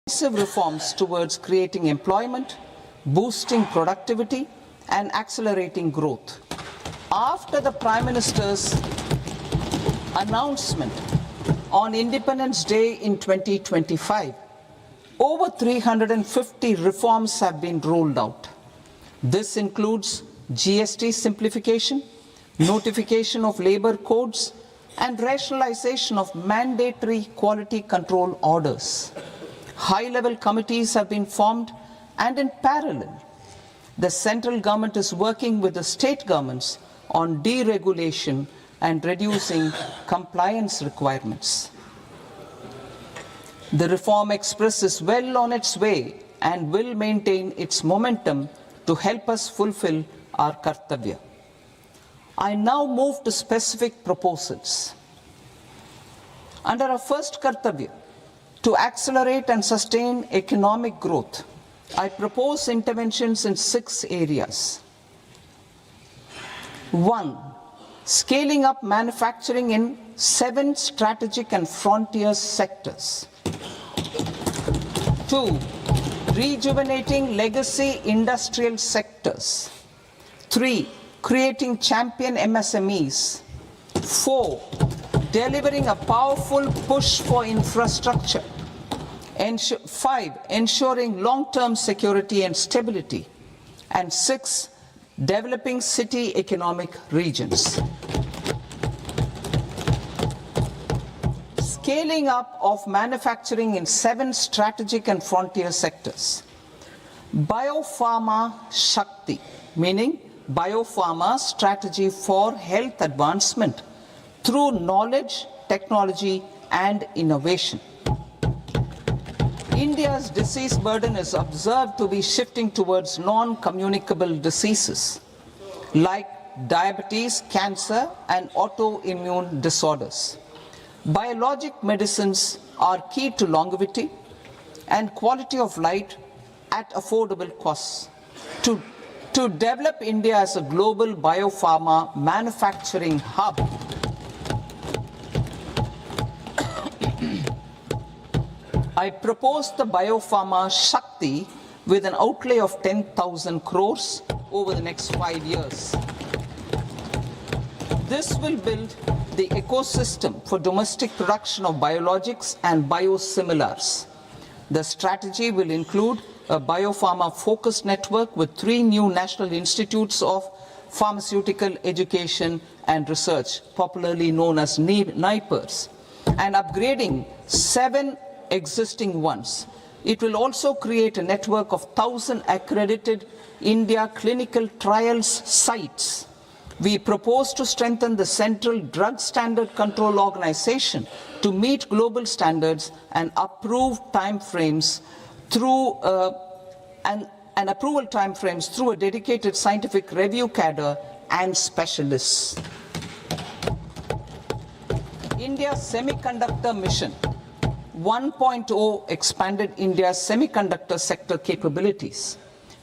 Decisive reforms towards creating employment, boosting productivity, and accelerating growth. After the Prime Minister's announcement on Independence Day in 2025, over 350 reforms have been rolled out. This includes GST simplification, notification of labor codes, and rationalization of mandatory quality control orders. High-level committees have been formed, and in parallel, the central government is working with the state governments on deregulation and reducing compliance requirements. The Reform Express is well on its way and will maintain its momentum to help us fulfill our kartavya. I now move to specific proposals. Under our first kartavya, to accelerate and sustain economic growth, I propose interventions in 6 areas. 1. Scaling up manufacturing in 7 strategic and frontier sectors. 2. Rejuvenating legacy industrial sectors. 3. Creating champion MSMEs. 4. Delivering a powerful push for infrastructure. 5. Ensuring long-term security and stability. And 6. Developing city economic regions. Scaling up of manufacturing in 7 strategic and frontier sectors. Biopharma Shakti, meaning biopharma strategy for health advancement through knowledge, technology, and innovation. India's disease burden is observed to be shifting towards non-communicable diseases like diabetes, cancer, and autoimmune disorders. Biologic medicines are key to longevity and quality of life at affordable costs. To develop India as a global biopharma manufacturing hub, I propose the Biopharma Shakti with an outlay of 10,000 crores over the next 5 years. This will build the ecosystem for domestic production of biologics and biosimilars. The strategy will include a biopharma-focused network with 3 new national institutes of pharmaceutical education and research, popularly known as NIPERs, and upgrading 7 existing ones. It will also create a network of 1,000 accredited India clinical trials sites. We propose to strengthen the Central Drug Standard Control Organization to meet global standards and approve timeframes through and approval timeframes through a dedicated scientific review cadre and specialists. India's semiconductor mission 1.0 expanded India's semiconductor sector capabilities.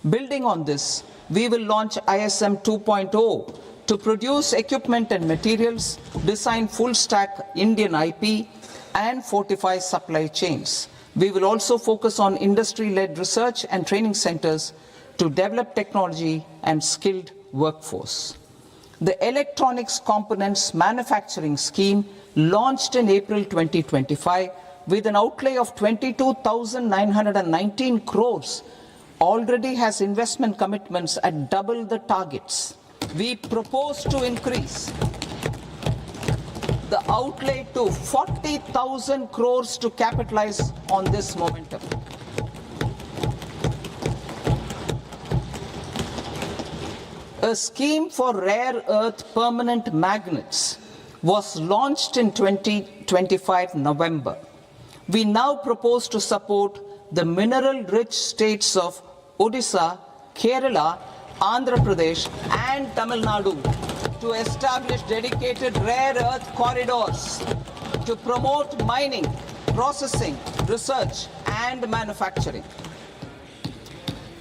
Building on this, we will launch ISM 2.0 to produce equipment and materials, design full-stack Indian IP, and fortify supply chains. We will also focus on industry-led research and training centers to develop technology and skilled workforce. The Electronics Components Manufacturing Scheme, launched in April 2025, with an outlay of 22,919 crores, already has investment commitments at double the targets. We propose to increase the outlay to 40,000 crores to capitalize on this momentum. A scheme for rare earth permanent magnets was launched in 2025 November. We now propose to support the mineral-rich states of Odisha, Kerala, Andhra Pradesh, and Tamil Nadu to establish dedicated rare earth corridors to promote mining, processing, research, and manufacturing.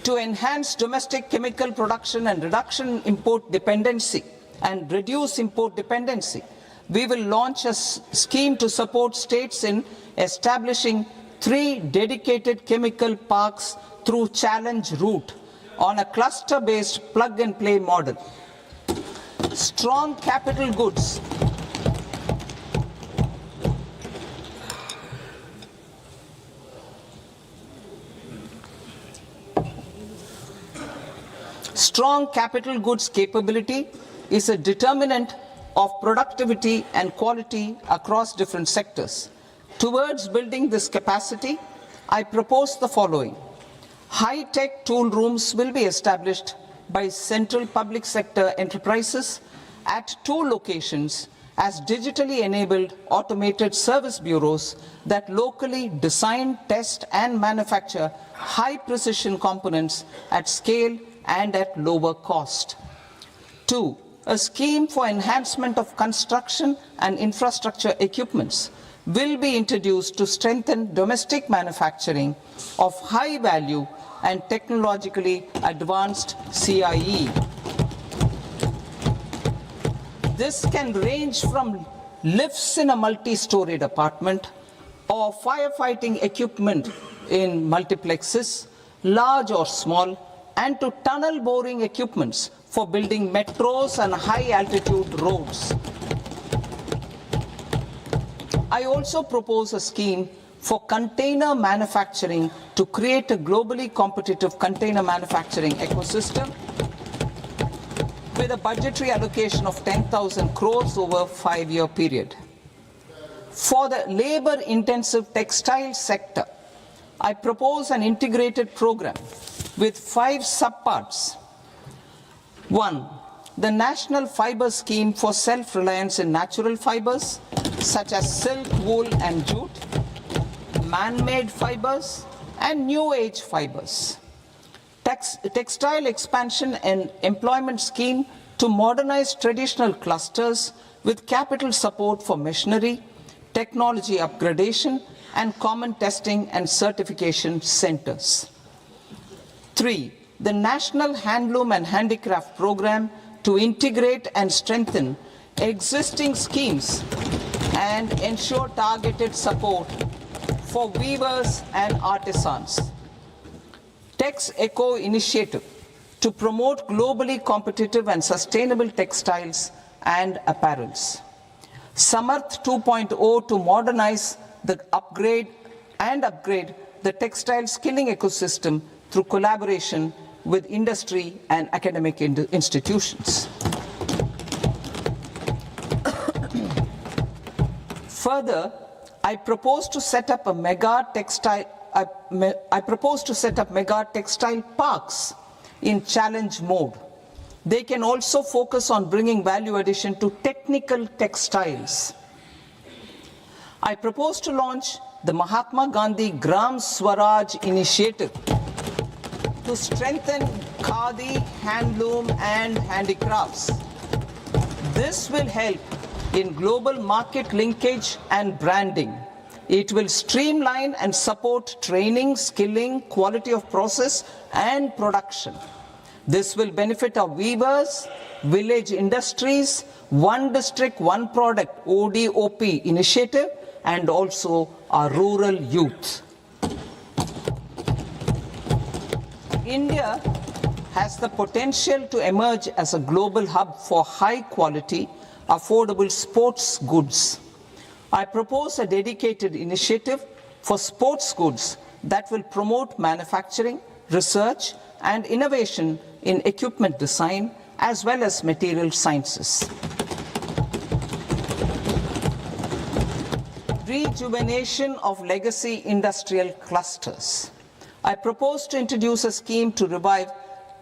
To enhance domestic chemical production and reduction import dependency and reduce import dependency, we will launch a scheme to support states in establishing 3 dedicated chemical parks through challenge route on a cluster-based plug-and-play model. Strong capital goods. Strong capital goods capability is a determinant of productivity and quality across different sectors. Towards building this capacity, I propose the following. High-tech tool rooms will be established by central public sector enterprises at 2 locations as digitally enabled automated service bureaus that locally design, test and manufacture high-precision components at scale and at lower cost. 2. A scheme for enhancement of construction and infrastructure equipments will be introduced to strengthen domestic manufacturing of high value and technologically advanced CIE. This can range from lifts in a multi-storied apartment or firefighting equipment in multiplexes, large or small, and to tunnel boring equipments for building metros and high-altitude roads. I also propose a scheme for container manufacturing to create a globally competitive container manufacturing ecosystem with a budgetary allocation of 10,000 crores over a 5-year period. For the labor-intensive textile sector, I propose an integrated program with 5 subparts. 1. The National Fiber Scheme for Self-Reliance in Natural Fibers, such as silk, wool and jute, man-made fibers and new age fibers. Textile expansion and employment scheme to modernize traditional clusters with capital support for machinery, technology upgradation and common testing and certification centers. 3. The National Handloom and Handicraft Program to integrate and strengthen existing schemes and ensure targeted support for weavers and artisans. Tex Eco Initiative to promote globally competitive and sustainable textiles and apparels. Samarth 2.0 to modernize the upgrade the textile skilling ecosystem through collaboration with industry and academic institutions. Further, I propose to set up mega textile parks in challenge mode. They can also focus on bringing value addition to technical textiles. I propose to launch the Mahatma Gandhi Gram Swaraj initiative to strengthen khadi, handloom and handicrafts. This will help in global market linkage and branding. It will streamline and support training, skilling, quality of process and production. This will benefit our weavers, village industries, one district, one product ODOP initiative and also our rural youth. India has the potential to emerge as a global hub for high quality, affordable sports goods. I propose a dedicated initiative for sports goods that will promote manufacturing, research and innovation in equipment design as well as material sciences. Rejuvenation of legacy industrial clusters. I propose to introduce a scheme to revive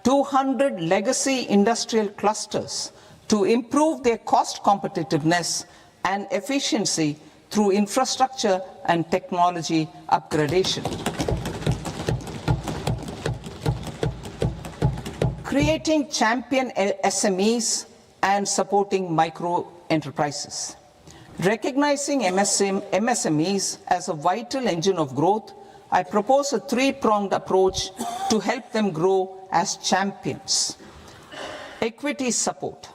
200 legacy industrial clusters to improve their cost competitiveness and efficiency through infrastructure and technology upgradation. Creating champion SMEs and supporting micro enterprises. Recognizing MSMEs as a vital engine of growth, I propose a 3-pronged approach to help them grow as champions. Equity support.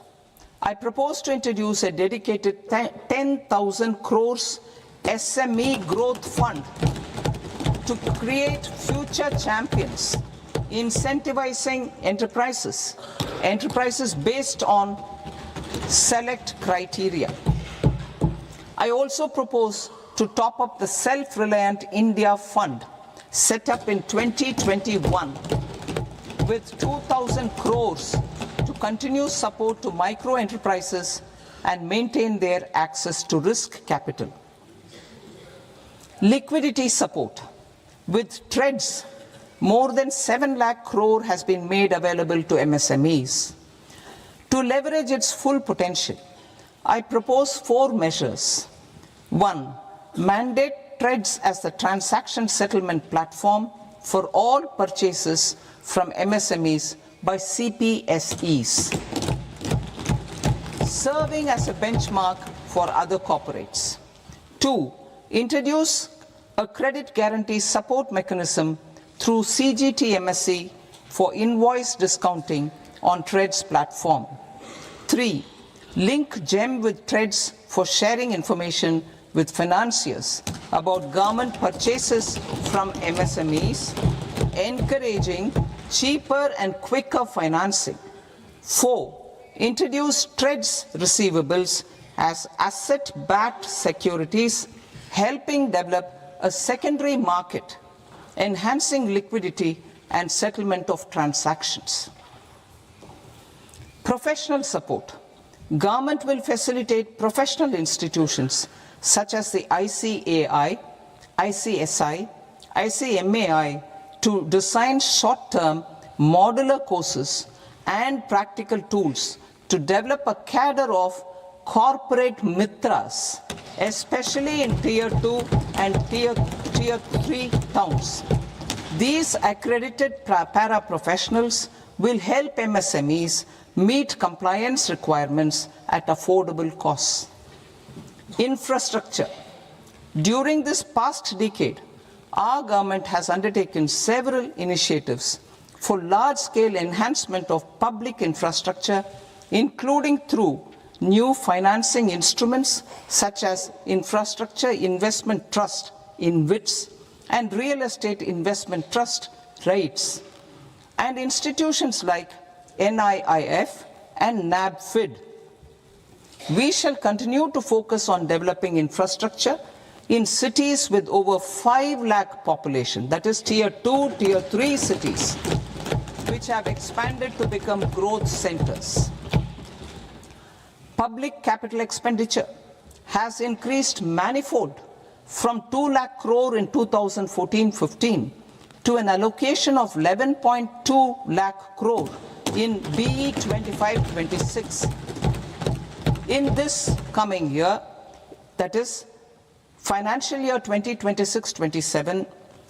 I propose to introduce a dedicated 10,000 crores SME growth fund to create future champions, incentivizing enterprises based on select criteria. I also propose to top up the Self-Reliant India Fund set up in 2021 with 2,000 crores to continue support to micro enterprises and maintain their access to risk capital. Liquidity support. With TREDS, more than 7 lakh crore has been made available to MSMEs. To leverage its full potential, I propose 4 measures. 1. Mandate TREDS as the transaction settlement platform for all purchases from MSMEs by CPSEs, serving as a benchmark for other corporates. 2. Introduce a credit guarantee support mechanism through CGTMSE for invoice discounting on TREDS platform. 3. Link GEM with TREDS for sharing information with financiers about government purchases from MSMEs, encouraging cheaper and quicker financing. 4. Introduce TREDS receivables as asset-backed securities, helping develop a secondary market, enhancing liquidity and settlement of transactions. Professional support. Government will facilitate professional institutions such as the ICAI, ICSI, ICMAI to design short-term modular courses and practical tools to develop a cadre of corporate mitras, especially in Tier 2 and Tier 3 towns. These accredited para-professionals will help MSMEs meet compliance requirements at affordable costs. Infrastructure. During this past decade, our government has undertaken several initiatives for large-scale enhancement of public infrastructure, including through new financing instruments such as Infrastructure Investment Trust (InvITs) and Real Estate Investment Trust (REITs), and institutions like NIIF and NABFID. We shall continue to focus on developing infrastructure in cities with over 5 lakh population, that is Tier 2, Tier 3 cities, which have expanded to become growth centers. Public capital expenditure has increased manifold from 2 lakh crore in 2014-15 to an allocation of 11.2 lakh crore in BE 25-26. In this coming year, that is financial year 2026-27,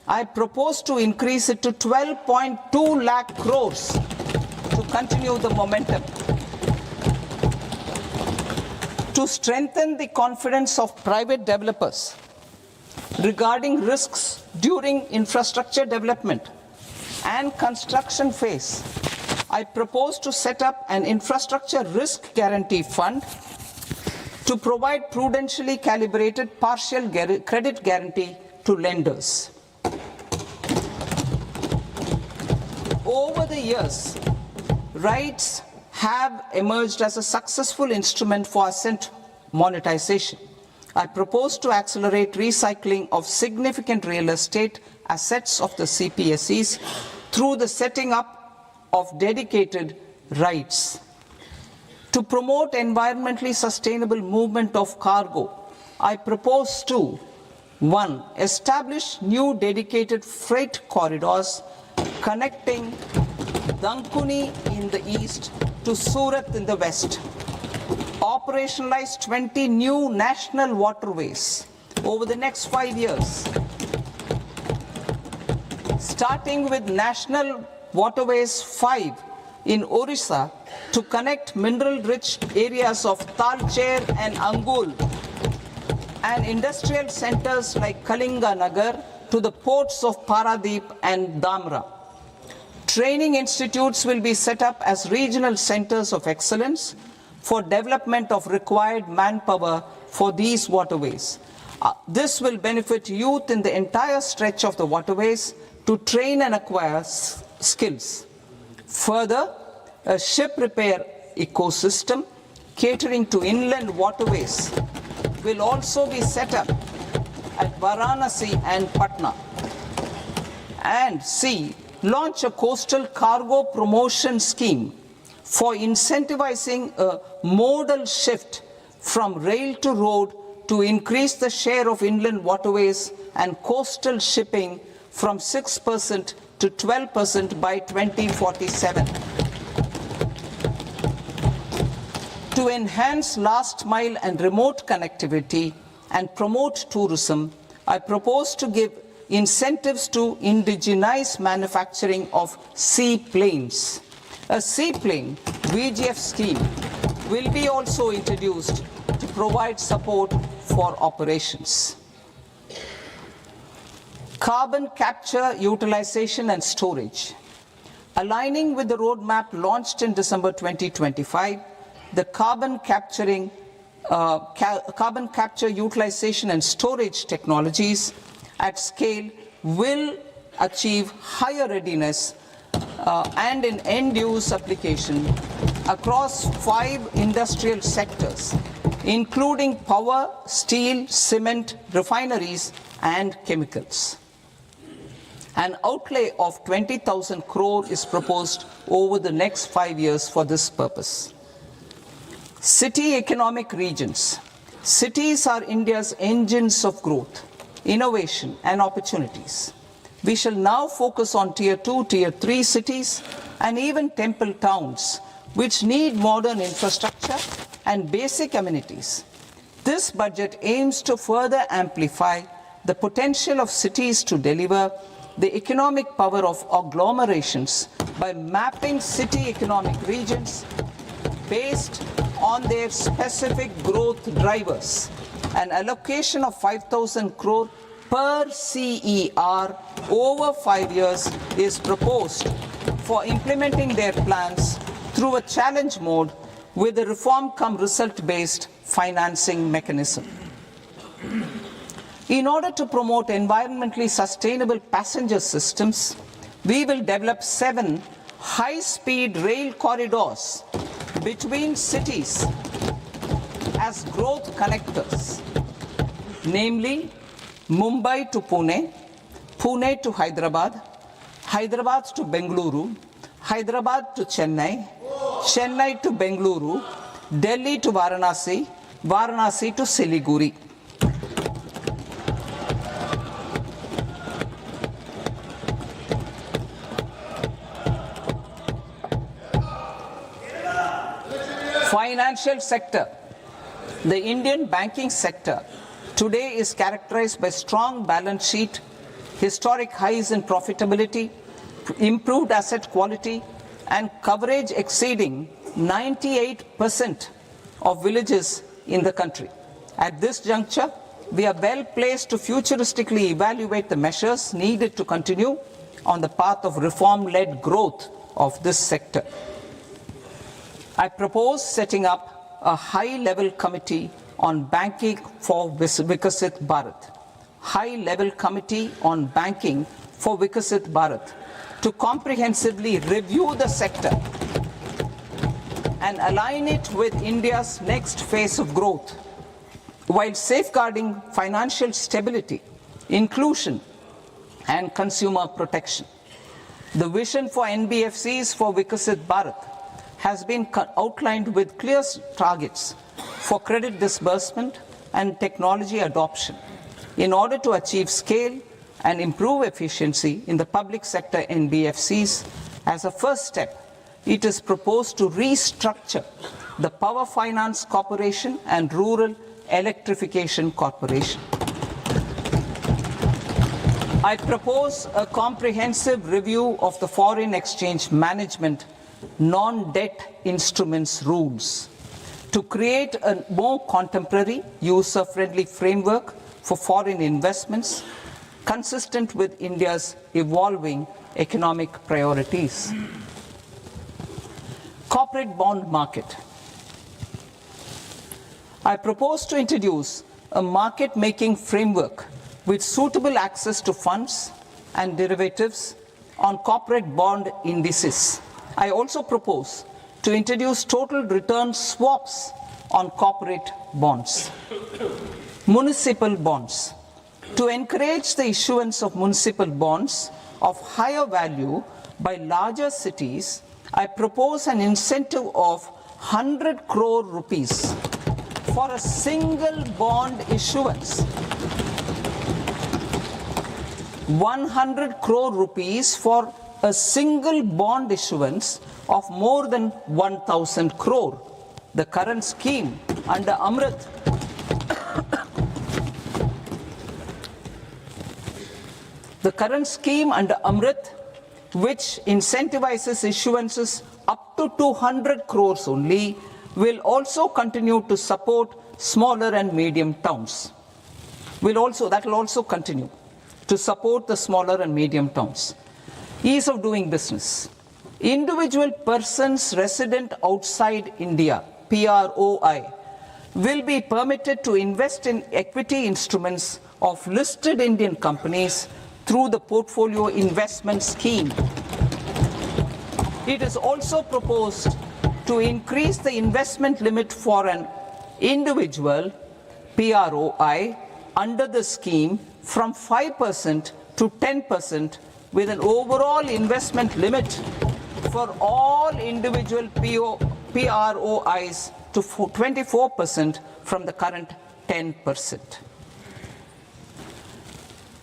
I propose to increase it to 12.2 lakh crores to continue the momentum. To strengthen the confidence of private developers regarding risks during infrastructure development and construction phase, I propose to set up an infrastructure risk guarantee fund to provide prudentially calibrated partial credit guarantee to lenders. Over the years, REITs have emerged as a successful instrument for asset monetization. I propose to accelerate recycling of significant real estate assets of the CPSEs through the setting up of dedicated REITs. To promote environmentally sustainable movement of cargo, I propose to 1. Establish new dedicated freight corridors connecting Dankuni in the east to Surat in the west. Operationalize 20 new national waterways over the next 5 years, starting with National Waterways 5 in Orissa to connect mineral-rich areas of Talcher and Angul and industrial centers like Kalinga Nagar to the ports of Paradeep and Dhamra. Training institutes will be set up as regional centers of excellence for development of required manpower for these waterways. This will benefit youth in the entire stretch of the waterways to train and acquire skills. Further, a ship repair ecosystem catering to inland waterways will also be set up at Varanasi and Patna. And C, launch a coastal cargo promotion scheme for incentivizing a modal shift from rail to road to increase the share of inland waterways and coastal shipping from 6% to 12% by 2047. To enhance last mile and remote connectivity and promote tourism, I propose to give incentives to indigenize manufacturing of seaplanes. A seaplane VGF scheme will be also introduced to provide support for operations. Carbon capture, utilization and storage. Aligning with the roadmap launched in December 2025, the carbon capture, utilization and storage technologies at scale will achieve higher readiness and in end-use application across 5 industrial sectors, including power, steel, cement, refineries, and chemicals. An outlay of 20,000 crore is proposed over the next 5 years for this purpose. City economic regions. Cities are India's engines of growth, innovation, and opportunities. We shall now focus on Tier 2, Tier 3 cities, and even temple towns, which need modern infrastructure and basic amenities. This budget aims to further amplify the potential of cities to deliver the economic power of agglomerations by mapping city economic regions based on their specific growth drivers. An allocation of 5,000 crore per CER over 5 years is proposed for implementing their plans through a challenge mode with a reform cum result-based financing mechanism. In order to promote environmentally sustainable passenger systems, we will develop 7 high-speed rail corridors between cities as growth connectors, namely Mumbai to Pune, Pune to Hyderabad, Hyderabad to Bengaluru, Hyderabad to Chennai, Chennai to Bengaluru, Delhi to Varanasi, Varanasi to Siliguri. Financial sector. The Indian banking sector today is characterized by strong balance sheet, historic highs in profitability, improved asset quality, and coverage exceeding 98% of villages in the country. At this juncture, we are well placed to futuristically evaluate the measures needed to continue on the path of reform-led growth of this sector. I propose setting up a high-level committee on banking for Vikasit Bharat. High-level committee on banking for Vikasit Bharat to comprehensively review the sector and align it with India's next phase of growth, while safeguarding financial stability, inclusion, and consumer protection. The vision for NBFCs for Vikasit Bharat has been outlined with clear targets for credit disbursement and technology adoption in order to achieve scale and improve efficiency in the public sector NBFCs. As a first step, it is proposed to restructure the Power Finance Corporation and Rural Electrification Corporation. I propose a comprehensive review of the foreign exchange management non-debt instruments rules to create a more contemporary, user-friendly framework for foreign investments consistent with India's evolving economic priorities. Corporate bond market. I propose to introduce a market-making framework with suitable access to funds and derivatives on corporate bond indices. I also propose to introduce total return swaps on corporate bonds. Municipal bonds. To encourage the issuance of municipal bonds of higher value by larger cities, I propose an incentive of 100 crore rupees for a single bond issuance. 100 crore rupees for a single bond issuance of more than 1,000 crore. The current scheme under Amrit which incentivizes issuances up to 200 crores only, will also continue to support smaller and medium towns. That will also continue to support the smaller and medium towns. Ease of doing business. Individual persons resident outside India, PROI, will be permitted to invest in equity instruments of listed Indian companies through the Portfolio Investment Scheme. It is also proposed to increase the investment limit for an individual PROI under the scheme from 5% to 10%, with an overall investment limit for all individual PROIs to 24% from the current 10%.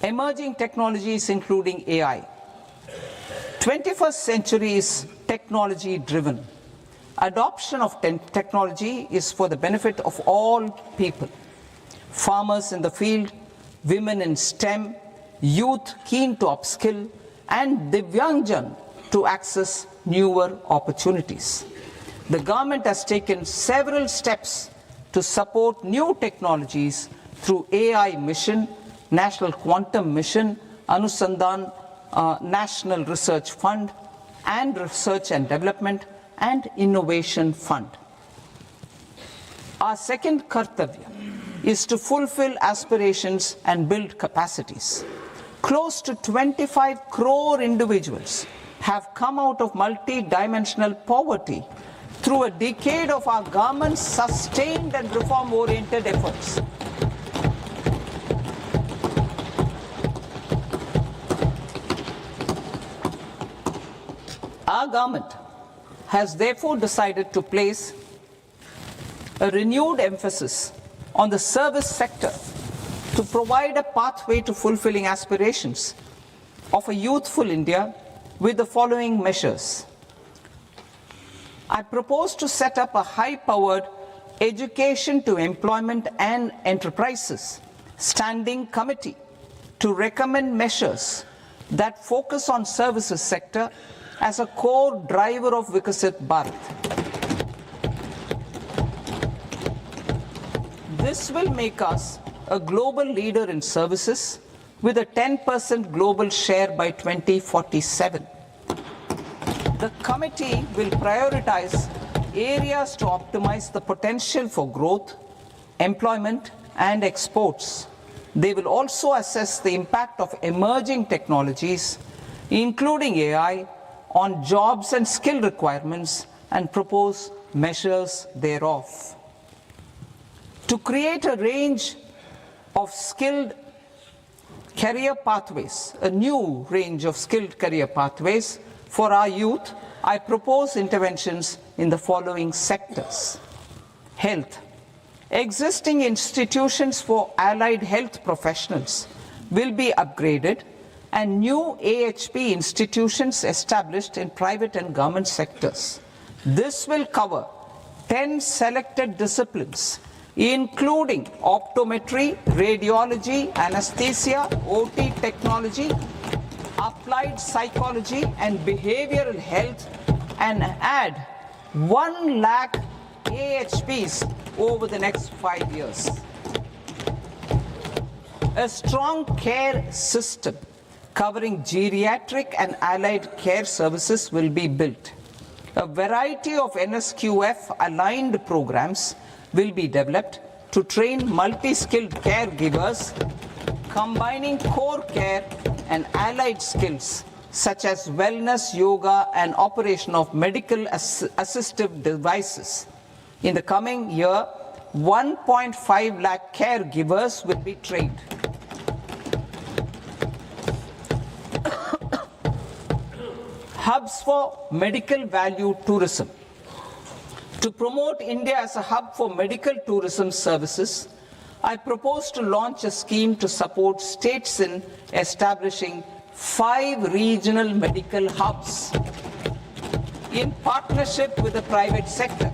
Emerging technologies including AI. 21st century is technology driven. Adoption of technology is for the benefit of all people. Farmers in the field, women in STEM, youth keen to upskill, and Divyangjan to access newer opportunities. The government has taken several steps to support new technologies through AI Mission, National Quantum Mission, Anusandhan National Research Fund, and Research and Development and Innovation Fund. Our second kartavya is to fulfill aspirations and build capacities. Close to 25 crore individuals have come out of multi-dimensional poverty through a decade of our government's sustained and reform-oriented efforts. Our government has therefore decided to place a renewed emphasis on the service sector to provide a pathway to fulfilling aspirations of a youthful India with the following measures. I propose to set up a high-powered Education to Employment and Enterprises Standing Committee to recommend measures that focus on services sector as a core driver of Vikasit Bharat. This will make us a global leader in services with a 10% global share by 2047. The committee will prioritize areas to optimize the potential for growth, employment, and exports. They will also assess the impact of emerging technologies, including AI, on jobs and skill requirements and propose measures thereof. To create a range of skilled career pathways, a new range of skilled career pathways for our youth, I propose interventions in the following sectors. Health. Existing institutions for allied health professionals will be upgraded and new AHP institutions established in private and government sectors. This will cover 10 selected disciplines, including optometry, radiology, anesthesia, OT technology, applied psychology, and behavioral health, and add 1 lakh AHPs over the next 5 years. A strong care system covering geriatric and allied care services will be built. A variety of NSQF aligned programs will be developed to train multi-skilled caregivers, combining core care and allied skills such as wellness, yoga, and operation of medical assistive devices. In the coming year, 1.5 lakh caregivers will be trained. Hubs for medical value tourism. To promote India as a hub for medical tourism services, I propose to launch a scheme to support states in establishing 5 regional medical hubs in partnership with the private sector.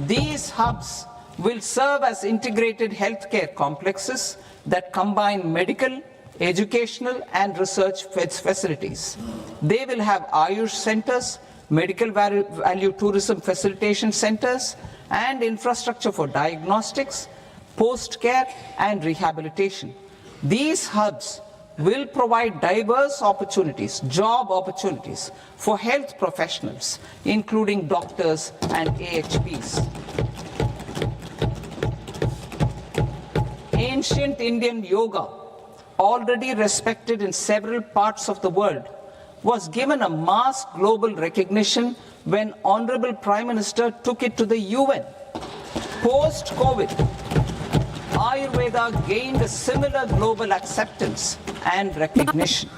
These hubs will serve as integrated healthcare complexes that combine medical, educational and research facilities. They will have Ayush centers, medical value tourism facilitation centers and infrastructure for diagnostics, post-care and rehabilitation. These hubs will provide diverse opportunities, job opportunities for health professionals, including doctors and AHPs. Ancient Indian yoga, already respected in several parts of the world, was given a mass global recognition when Honorable Prime Minister took it to the UN. Post-COVID, Ayurveda gained a similar global acceptance and recognition.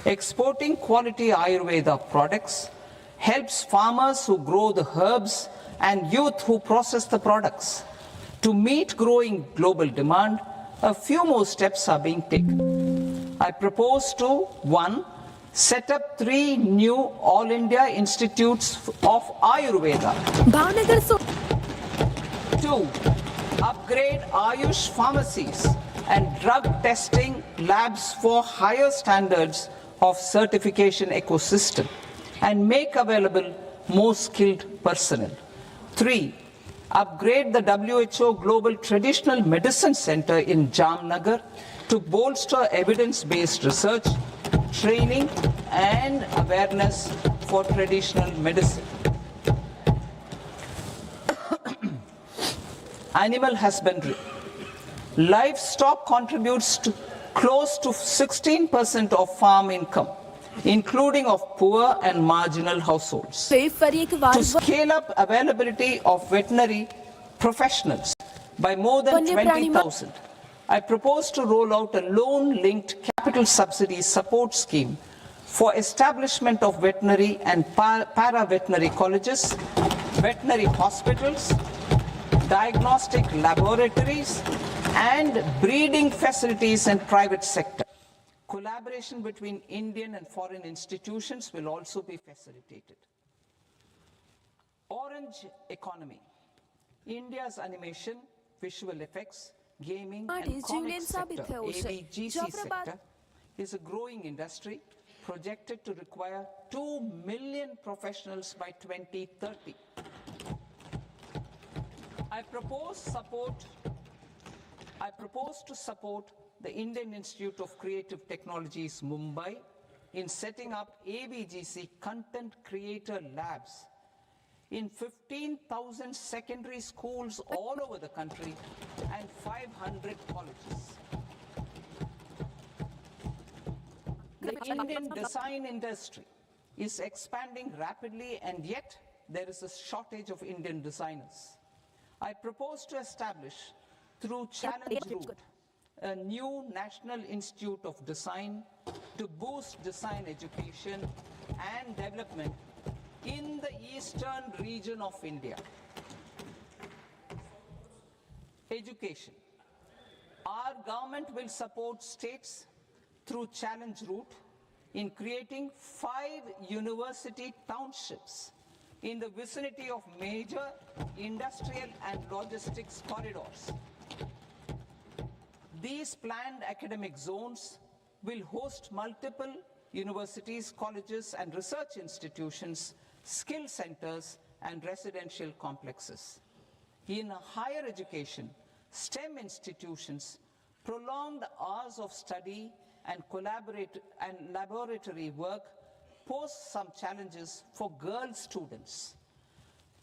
Exporting quality Ayurveda products helps farmers who grow the herbs and youth who process the products. To meet growing global demand, a few more steps are being taken. I propose to 1. Set up 3 new All India Institutes of Ayurveda. 2. Upgrade Ayush pharmacies and drug testing labs for higher standards of certification ecosystem and make available more skilled personnel. 3. Upgrade the WHO Global Traditional Medicine Center in Jamnagar to bolster evidence-based research, training and awareness for traditional medicine. Animal husbandry. Livestock contributes to close to 16% of farm income, including of poor and marginal households. To scale up availability of veterinary professionals by more than 20,000, I propose to roll out a loan-linked capital subsidy support scheme for establishment of veterinary and para-veterinary colleges, veterinary hospitals, diagnostic laboratories, and breeding facilities in private sector. Collaboration between Indian and foreign institutions will also be facilitated. Orange economy. India's animation, visual effects, gaming and comic sector, ABGC sector, is a growing industry projected to require 2 million professionals by 2030. I propose to support the Indian Institute of Creative Technologies, Mumbai, in setting up ABGC content creator labs in 15,000 secondary schools all over the country and 500 colleges. The Indian design industry is expanding rapidly, and yet there is a shortage of Indian designers. I propose to establish, through Challenge Route, a new National Institute of Design to boost design education and development in the eastern region of India. Education. Our government will support states through Challenge Route in creating 5 university townships in the vicinity of major industrial and logistics corridors. These planned academic zones will host multiple universities, colleges and research institutions, skill centers and residential complexes. In higher education, STEM institutions, prolonged hours of study and laboratory work pose some challenges for girl students.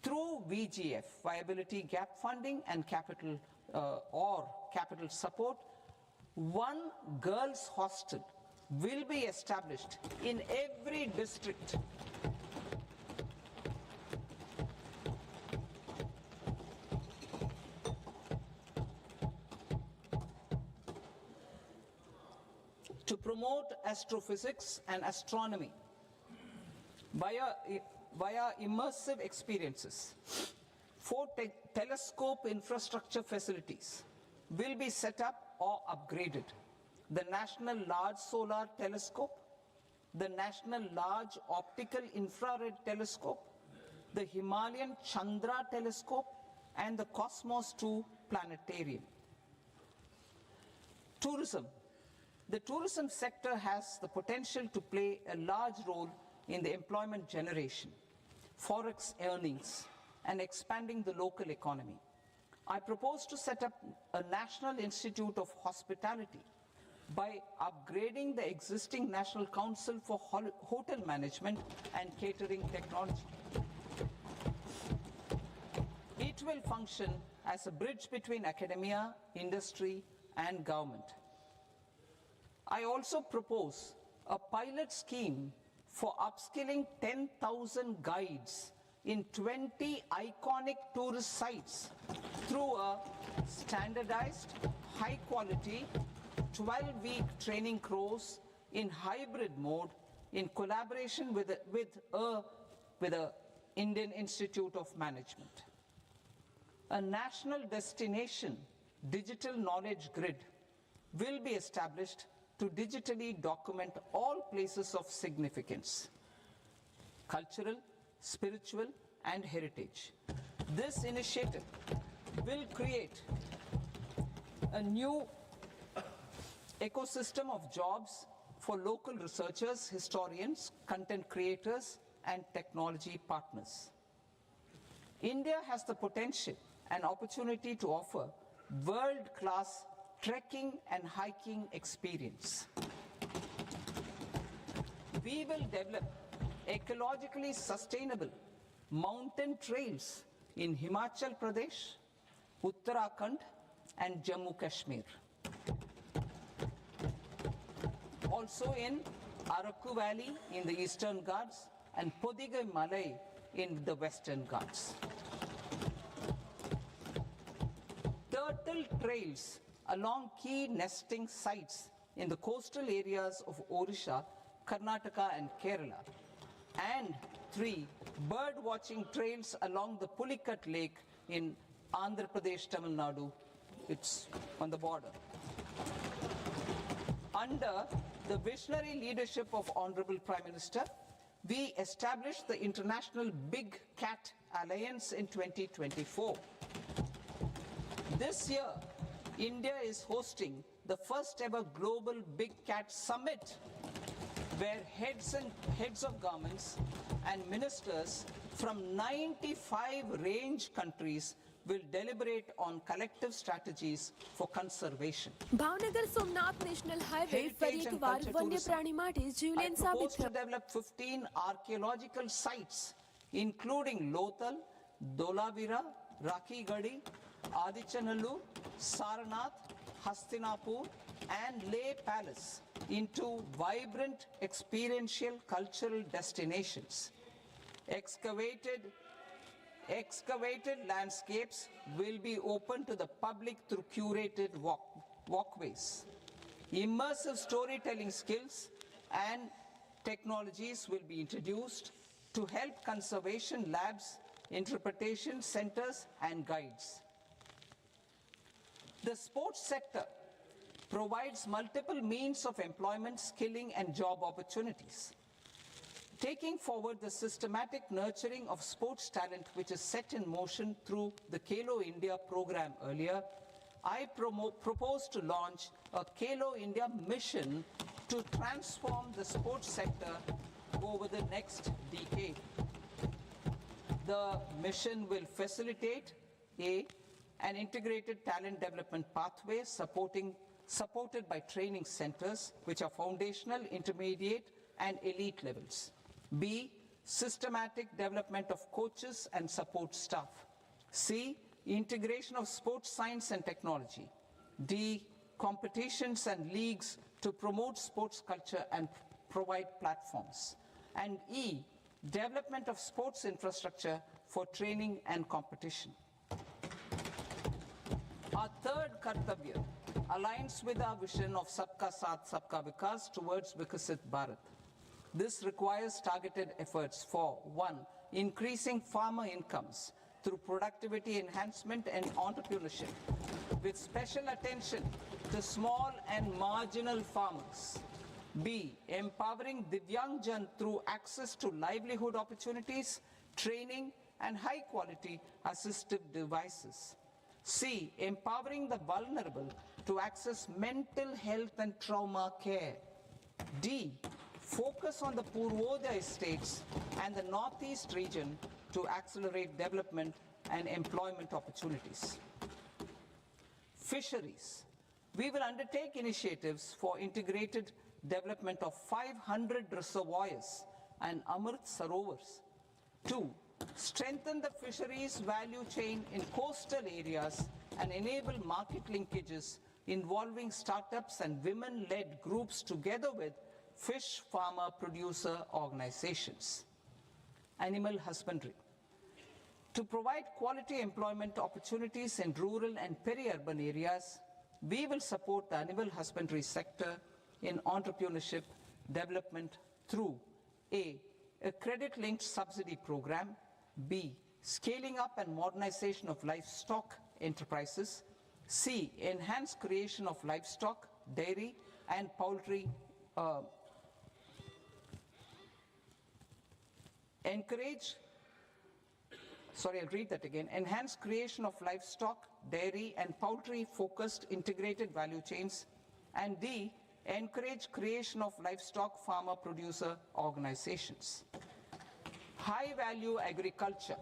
through VGF, viability gap funding and capital capital support, one girls' hostel will be established in every district. To promote astrophysics and astronomy via immersive experiences. 4 telescope infrastructure facilities will be set up or upgraded. The National Large Solar Telescope, the National Large Optical Infrared Telescope, the Himalayan Chandra Telescope, and the Cosmos 2 Planetarium. Tourism. The tourism sector has the potential to play a large role in the employment generation, forex earnings, and expanding the local economy. I propose to set up a National Institute of Hospitality by upgrading the existing National Council for Hotel Management and Catering Technology. It will function as a bridge between academia, industry, and government. I also propose a pilot scheme for upskilling 10,000 guides in 20 iconic tourist sites through a standardized, high-quality, 12-week training course in hybrid mode in collaboration with the Indian Institute of Management. A national destination digital knowledge grid will be established to digitally document all places of significance, cultural, spiritual, and heritage. This initiative will create a new ecosystem of jobs for local researchers, historians, content creators, and technology partners. India has the potential and opportunity to offer world-class trekking and hiking experience. We will develop ecologically sustainable mountain trails in Himachal Pradesh, Uttarakhand, and Jammu Kashmir. Also in Araku Valley in the Eastern Ghats and Podigai Malai in the Western Ghats. Turtle trails along key nesting sites in the coastal areas of Odisha, Karnataka, and Kerala. And 3 bird watching trails along the Pulikat Lake in Andhra Pradesh, Tamil Nadu. It's on the border. Under the visionary leadership of Honorable Prime Minister, we established the International Big Cat Alliance in 2024. This year, India is hosting the first ever Global Big Cat Summit, where heads of governments and ministers from 95 range countries will deliberate on collective strategies for conservation. Bhavnagar Somnath national highway ફરી એકવાર વન્ય પ્રાણી માટે જીવલેણ I સાબિત propose to develop 15 archaeological sites, including Lothal, Dolavira, Rakhigarhi, Adichanallur, Sarnath, Hastinapur, and Leh Palace into vibrant experiential cultural destinations. Excavated landscapes will be open to the public through curated walkways. Immersive storytelling skills and technologies will be introduced to help conservation labs, interpretation centers, and guides. The sports sector provides multiple means of employment, skilling, and job opportunities. Taking forward the systematic nurturing of sports talent which is set in motion through the Khelo India program earlier, I propose to launch a Khelo India mission to transform the sports sector over the next decade. The mission will facilitate an integrated talent development pathway supported by training centers which are foundational, intermediate, and elite levels. B, systematic development of coaches and support staff. C, integration of sports science and technology. D, competitions and leagues to promote sports culture and provide platforms. And E, development of sports infrastructure for training and competition. Our third Kartavya aligns with our vision of Sabka Saath Sabka Vikas towards Vikasit Bharat. This requires targeted efforts for 1. Increasing farmer incomes through productivity enhancement and entrepreneurship, with special attention to small and marginal farmers. B. Empowering Divyangjan through access to livelihood opportunities, training, and high-quality assistive devices. C. Empowering the vulnerable to access mental health and trauma care. D. Focus on the Purvodaya states and the Northeast region to accelerate development and employment opportunities. Fisheries. We will undertake initiatives for integrated development of 500 reservoirs and Amrit Sarovars. 2. Strengthen the fisheries value chain in coastal areas and enable market linkages involving startups and women-led groups together with fish farmer producer organizations. Animal husbandry. To provide quality employment opportunities in rural and peri-urban areas, we will support the animal husbandry sector in entrepreneurship development through A. A credit-linked subsidy program. B. Scaling up and modernization of livestock enterprises. C. Enhanced creation of livestock, dairy and poultry. Enhanced creation of livestock, dairy and poultry focused integrated value chains. And D. Encourage creation of livestock farmer producer organizations. High value agriculture.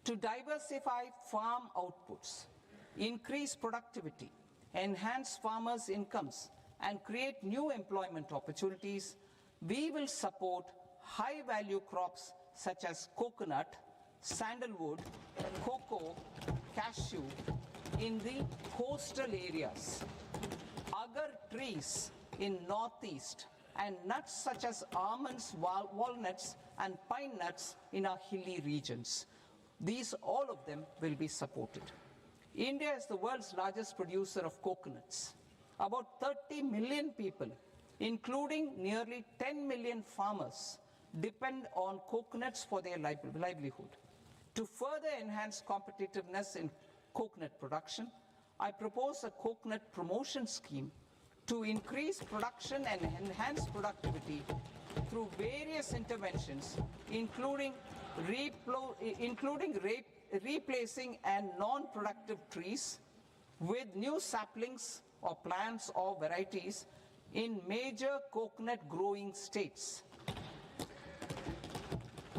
To diversify farm outputs, increase productivity, enhance farmers' incomes, and create new employment opportunities, we will support high value crops such as coconut, sandalwood, cocoa, cashew in the coastal areas, agar trees in northeast, and nuts such as almonds, walnuts, and pine nuts in our hilly regions. These, all of them, will be supported. India is the world's largest producer of coconuts. About 30 million people, including nearly 10 million farmers, depend on coconuts for their livelihood. To further enhance competitiveness in coconut production, I propose a coconut promotion scheme to increase production and enhance productivity through various interventions, including replacing and non-productive trees with new saplings or plants or varieties in major coconut growing states.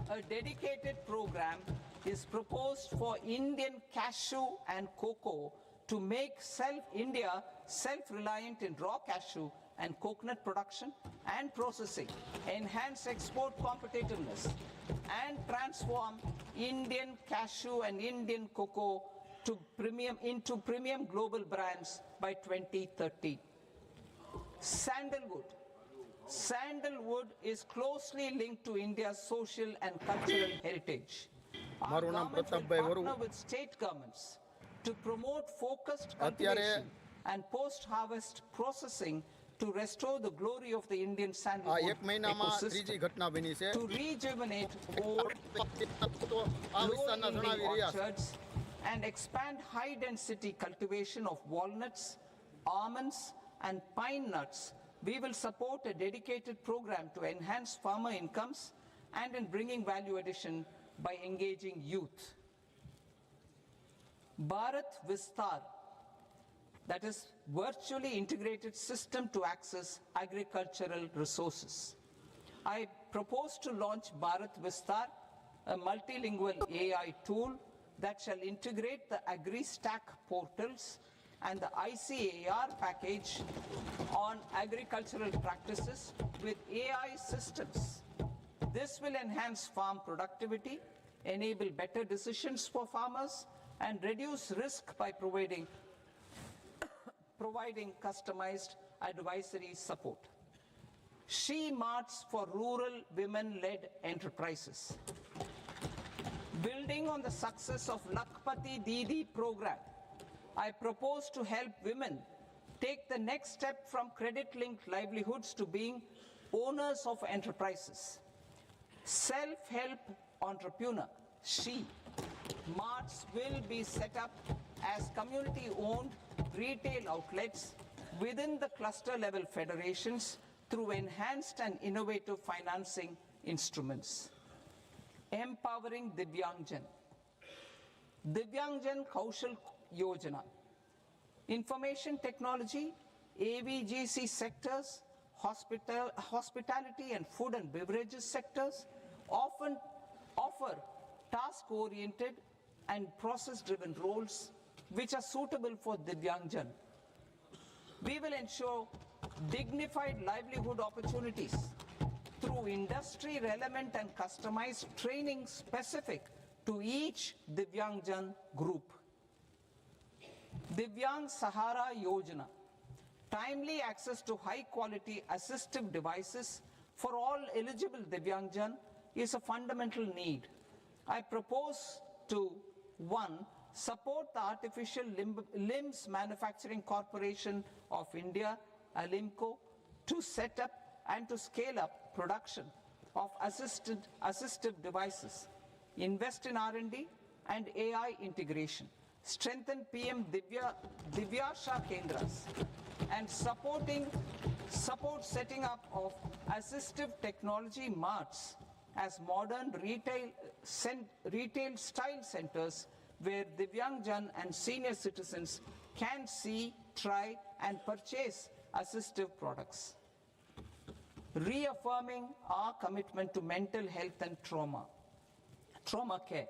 A dedicated program is proposed for Indian cashew and cocoa to make India self-reliant in raw cashew and coconut production and processing, enhance export competitiveness, and transform Indian cashew and Indian cocoa into premium global brands by 2030. Sandalwood. Sandalwood is closely linked to India's social and cultural heritage. Our government will partner with state governments to promote focused cultivation and post-harvest processing to restore the glory of the Indian sandalwood ecosystem, to rejuvenate old, low-yielding orchards and expand high-density cultivation of walnuts, almonds, and pine nuts. We will support a dedicated program to enhance farmer incomes and in bringing value addition by engaging youth. Bharat Vistar, that is virtually integrated system to access agricultural resources. I propose to launch Bharat Vistar, a multilingual AI tool that shall integrate the AgriStack portals and the ICAR package on agricultural practices with AI systems This will enhance farm productivity, enable better decisions for farmers, and reduce risk by providing customized advisory support. She marts for rural women-led enterprises. Building on the success of Lakpati Didi program, I propose to help women take the next step from credit-linked livelihoods to being owners of enterprises. Self-help entrepreneur, she marts will be set up as community-owned retail outlets within the cluster-level federations through enhanced and innovative financing instruments. Empowering Divyangjan. Divyangjan Kaushal Yojana. Information technology, AVGC sectors, hospitality and food and beverages sectors often offer task-oriented and process-driven roles which are suitable for Divyangjan. We will ensure dignified livelihood opportunities through industry-relevant and customized training specific to each Divyangjan group. Divyang Sahara Yojana. Timely access to high-quality assistive devices for all eligible Divyangjan is a fundamental need. I propose to 1. Support the Artificial Limbs Manufacturing Corporation of India, Alimco, to set up and to scale up production of assistive devices, invest in R&D and AI integration, strengthen PM Divyasha Kendras, and support setting up of assistive technology marts as modern retail style centers where Divyangjan and senior citizens can see, try and purchase assistive products. Reaffirming our commitment to mental health and trauma care.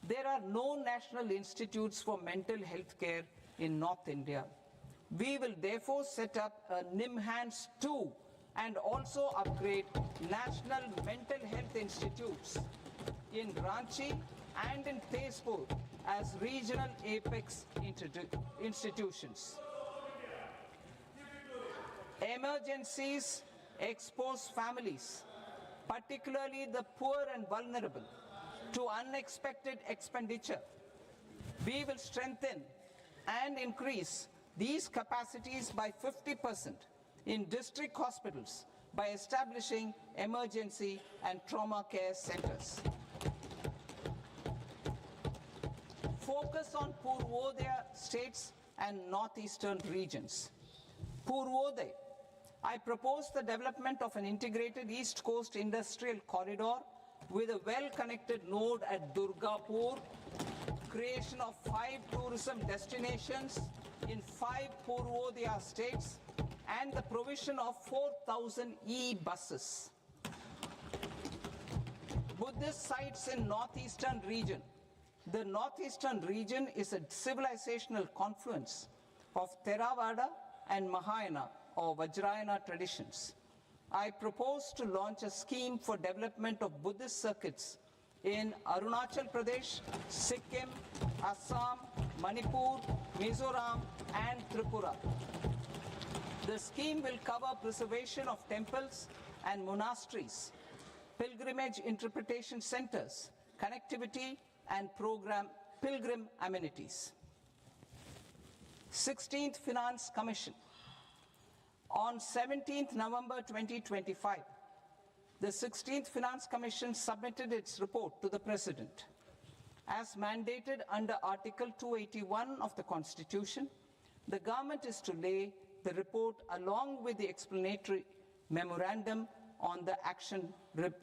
There are no national institutes for mental health care in North India. We will therefore set up a NIMHANS 2 and also upgrade national mental health institutes in Ranchi and in Tezpur as regional apex institutions. Emergencies expose families, particularly the poor and vulnerable, to unexpected expenditure. We will strengthen and increase these capacities by 50% in district hospitals by establishing emergency and trauma care centers. Focus on Purvodaya states and northeastern regions. Purvodaya. I propose the development of an integrated East Coast industrial corridor with a well-connected node at Durgapur, creation of 5 tourism destinations in 5 Purvodaya states, and the provision of 4,000 e-buses. Buddhist sites in northeastern region. The northeastern region is a civilizational confluence of Theravada and Mahayana or Vajrayana traditions. I propose to launch a scheme for development of Buddhist circuits in Arunachal Pradesh, Sikkim, Assam, Manipur, Mizoram and Tripura. The scheme will cover preservation of temples and monasteries, pilgrimage interpretation centers, connectivity and pilgrim amenities. 16th Finance Commission. On 17th November 2025, the 16th Finance Commission submitted its report to the President. As mandated under Article 281 of the Constitution, the government is to lay the report along with the explanatory memorandum on the action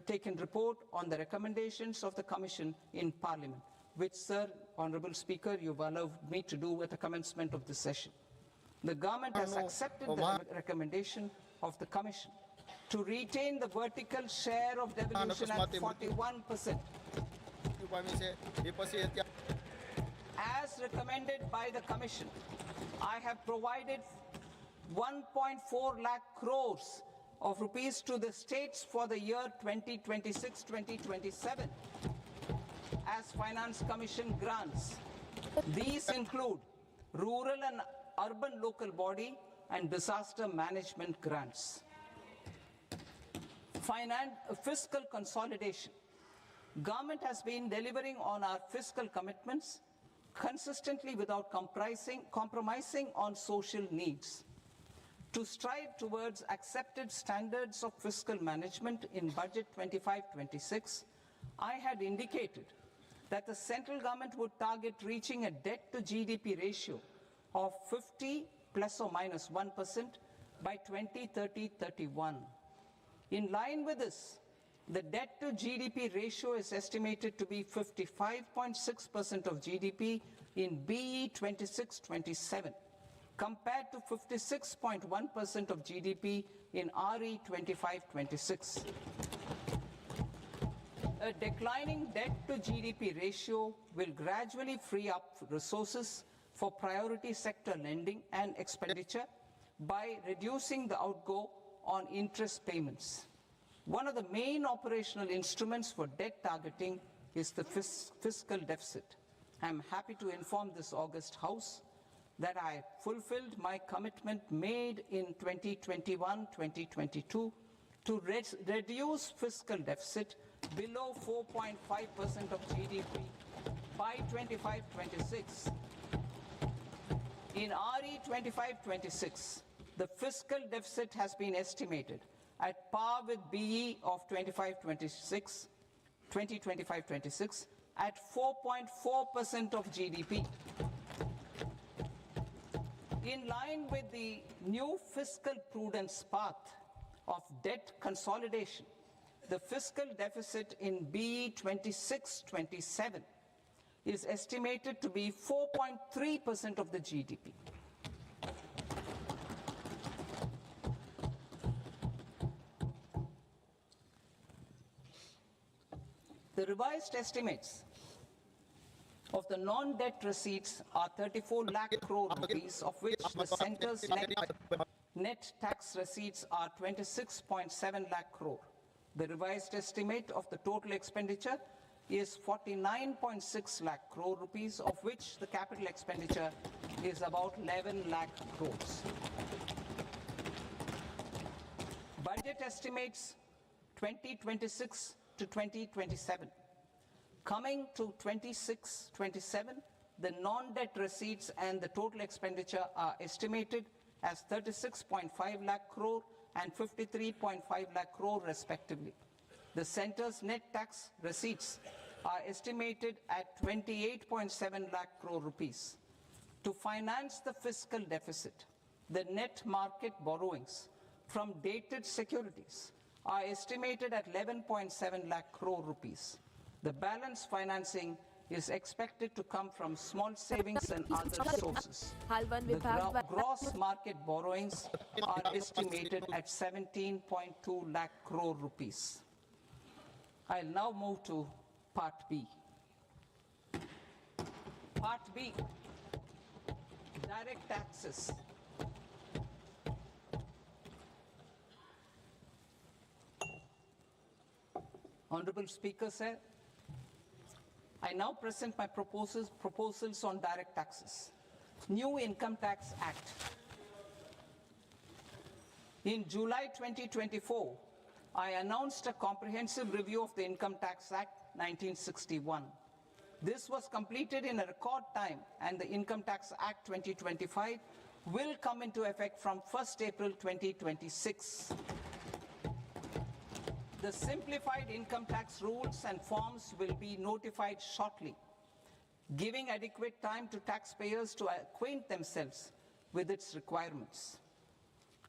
taken report on the recommendations of the Commission in Parliament, which, Sir, Honourable Speaker, you've allowed me to do at the commencement of this session. The government has accepted the recommendation of the Commission to retain the vertical share of devolution at 41%. As recommended by the Commission, I have provided 1.4 lakh crores of rupees to the states for the year 2026-2027 as Finance Commission grants. These include rural and urban local body and disaster management grants. Fiscal consolidation. Government has been delivering on our fiscal commitments consistently without compromising on social needs. To strive towards accepted standards of fiscal management in Budget 25-26, I had indicated that the central government would target reaching a debt to GDP ratio of 50 plus or minus 1% by 2030-31. In line with this, the debt to GDP ratio is estimated to be 55.6% of GDP in BE 26-27, compared to 56.1% of GDP in RE 25-26. A declining debt to GDP ratio will gradually free up resources for priority sector lending and expenditure by reducing the outgo on interest payments. One of the main operational instruments for debt targeting is the fiscal deficit. I am happy to inform this August House that I fulfilled my commitment made in 2021-2022 to reduce fiscal deficit below 4.5% of GDP by 25-26. In RE 25-26, the fiscal deficit has been estimated at par with BE of 2025-26 at 4.4% of GDP. In line with the new fiscal prudence path of debt consolidation, the fiscal deficit in BE 26-27 is estimated to be 4.3% of the GDP. The revised estimates of the non-debt receipts are 34 lakh crore rupees, of which the centre's net tax receipts are 26.7 lakh crore. The revised estimate of the total expenditure is 49.6 lakh crore rupees, of which the capital expenditure is about 11 lakh crores. Budget estimates 2026 to 2027. Coming to 26-27, the non-debt receipts and the total expenditure are estimated as 36.5 lakh crore and 53.5 lakh crore respectively. The centre's net tax receipts are estimated at 28.7 lakh crore rupees. To finance the fiscal deficit, the net market borrowings from dated securities are estimated at 11.7 lakh crore rupees. The balance financing is expected to come from small savings and other sources. The gross market borrowings are estimated at 17.2 lakh crore rupees. I'll now move to Part B. Part B, direct taxes. Honorable Speaker, sir, I now present my proposals on direct taxes. New Income Tax Act. In July 2024, I announced a comprehensive review of the Income Tax Act 1961. This was completed in a record time, and the Income Tax Act 2025 will come into effect from 1st April 2026. The simplified income tax rules and forms will be notified shortly, giving adequate time to taxpayers to acquaint themselves with its requirements.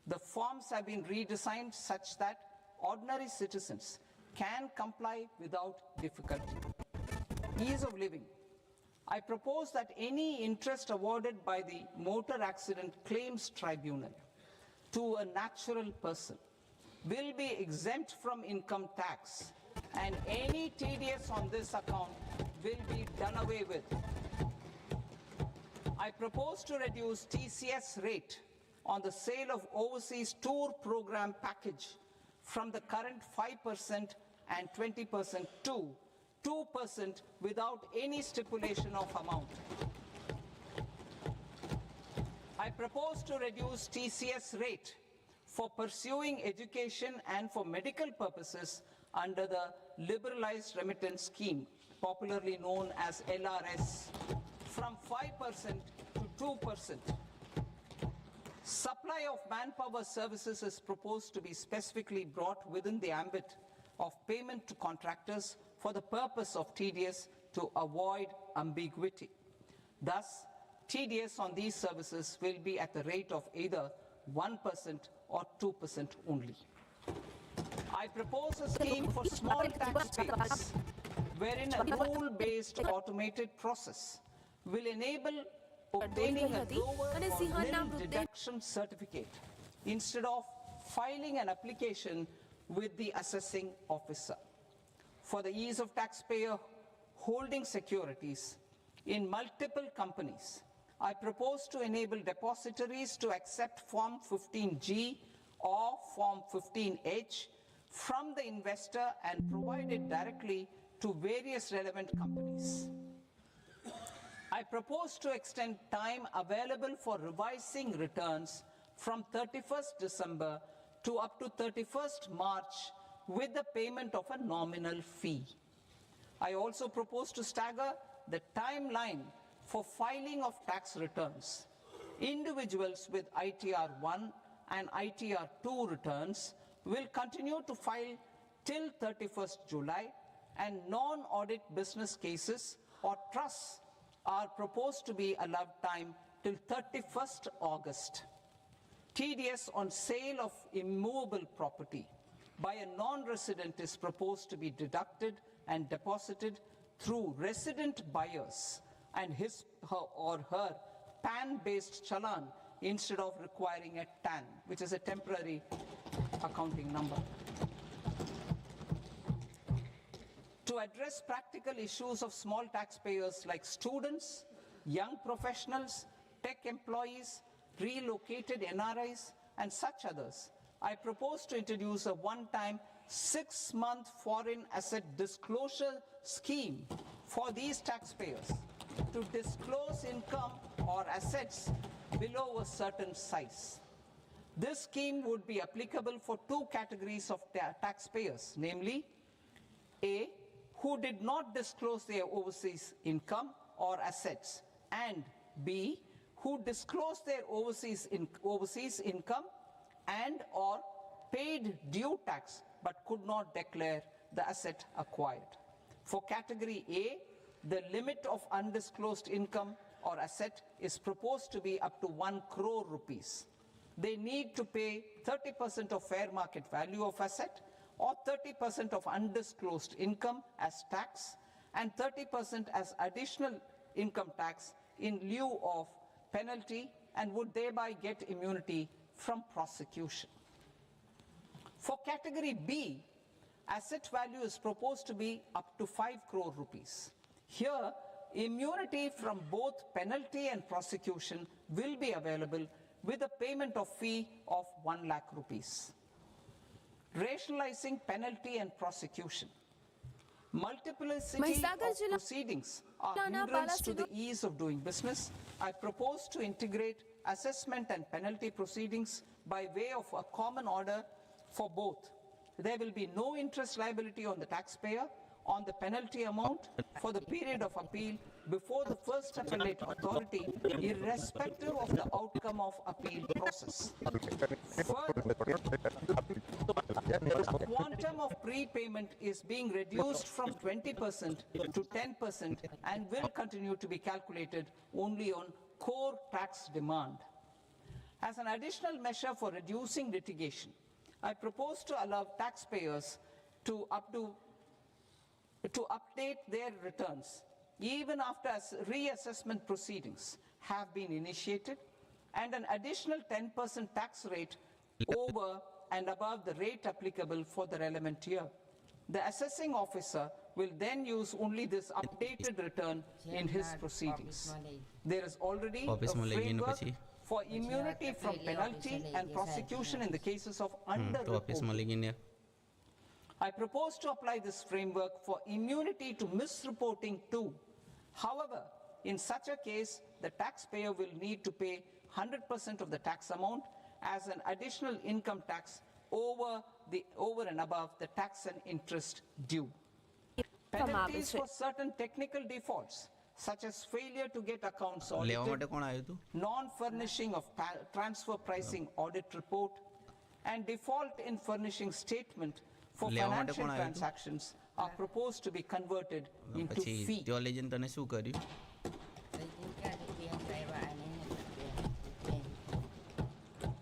The forms have been redesigned such that ordinary citizens can comply without difficulty. Ease of living. I propose that any interest awarded by the Motor Accident Claims Tribunal to a natural person will be exempt from income tax, and any TDS on this account will be done away with. I propose to reduce TCS rate on the sale of overseas tour program package from the current 5% and 20% to 2% without any stipulation of amount. I propose to reduce TCS rate for pursuing education and for medical purposes under the liberalized remittance scheme, popularly known as LRS, from 5% to 2%. Supply of manpower services is proposed to be specifically brought within the ambit of payment to contractors for the purpose of TDS to avoid ambiguity. Thus, TDS on these services will be at the rate of either 1% or 2% only. I propose a scheme for small taxpayers wherein a rule-based automated process will enable obtaining a lower or nil deduction certificate instead of filing an application with the assessing officer. For the ease of taxpayer holding securities in multiple companies, I propose to enable depositories to accept Form 15G or Form 15H from the investor and provide it directly to various relevant companies. I propose to extend time available for revising returns from 31st December to up to 31st March with the payment of a nominal fee. I also propose to stagger the timeline for filing of tax returns. Individuals with ITR 1 and ITR 2 returns will continue to file till 31st July, and non-audit business cases or trusts are proposed to be allowed time till 31st August. TDS on sale of immovable property by a non-resident is proposed to be deducted and deposited through resident buyers and his or her PAN-based challan instead of requiring a TAN, which is a temporary accounting number. To address practical issues of small taxpayers like students, young professionals, tech employees, relocated NRIs, and such others, I propose to introduce a one-time 6-month foreign asset disclosure scheme for these taxpayers to disclose income or assets below a certain size. This scheme would be applicable for two categories of taxpayers, namely A, who did not disclose their overseas income or assets, and B, who disclosed their overseas income and or paid due tax but could not declare the asset acquired. For category A, the limit of undisclosed income or asset is proposed to be up to 1 crore rupees. They need to pay 30% of fair market value of asset or 30% of undisclosed income as tax and 30% as additional income tax in lieu of penalty, and would thereby get immunity from prosecution. For category B, asset value is proposed to be up to 5 crore rupees. Here, immunity from both penalty and prosecution will be available with a payment of fee of 1 lakh rupees. Rationalizing penalty and prosecution. Multiplicity of proceedings are hindrance to the ease of doing business. I propose to integrate assessment and penalty proceedings by way of a common order for both. There will be no interest liability on the taxpayer on the penalty amount for the period of appeal before the first appellate authority, irrespective of the outcome of appeal process. Further, the quantum of prepayment is being reduced from 20% to 10% and will continue to be calculated only on core tax demand. As an additional measure for reducing litigation, I propose to allow taxpayers to update their returns even after reassessment proceedings have been initiated, and an additional 10% tax rate over and above the rate applicable for the relevant year. The assessing officer will then use only this updated return in his proceedings. There is already a framework for immunity from penalty and prosecution in the cases of under I propose to apply this framework for immunity to misreporting too. However, in such a case, the taxpayer will need to pay 100% of the tax amount as an additional income tax over and above the tax and interest due. Penalties for certain technical defaults, such as failure to get accounts audited, non-furnishing of transfer pricing audit report, and default in furnishing statement for financial transactions are proposed to be converted into fee.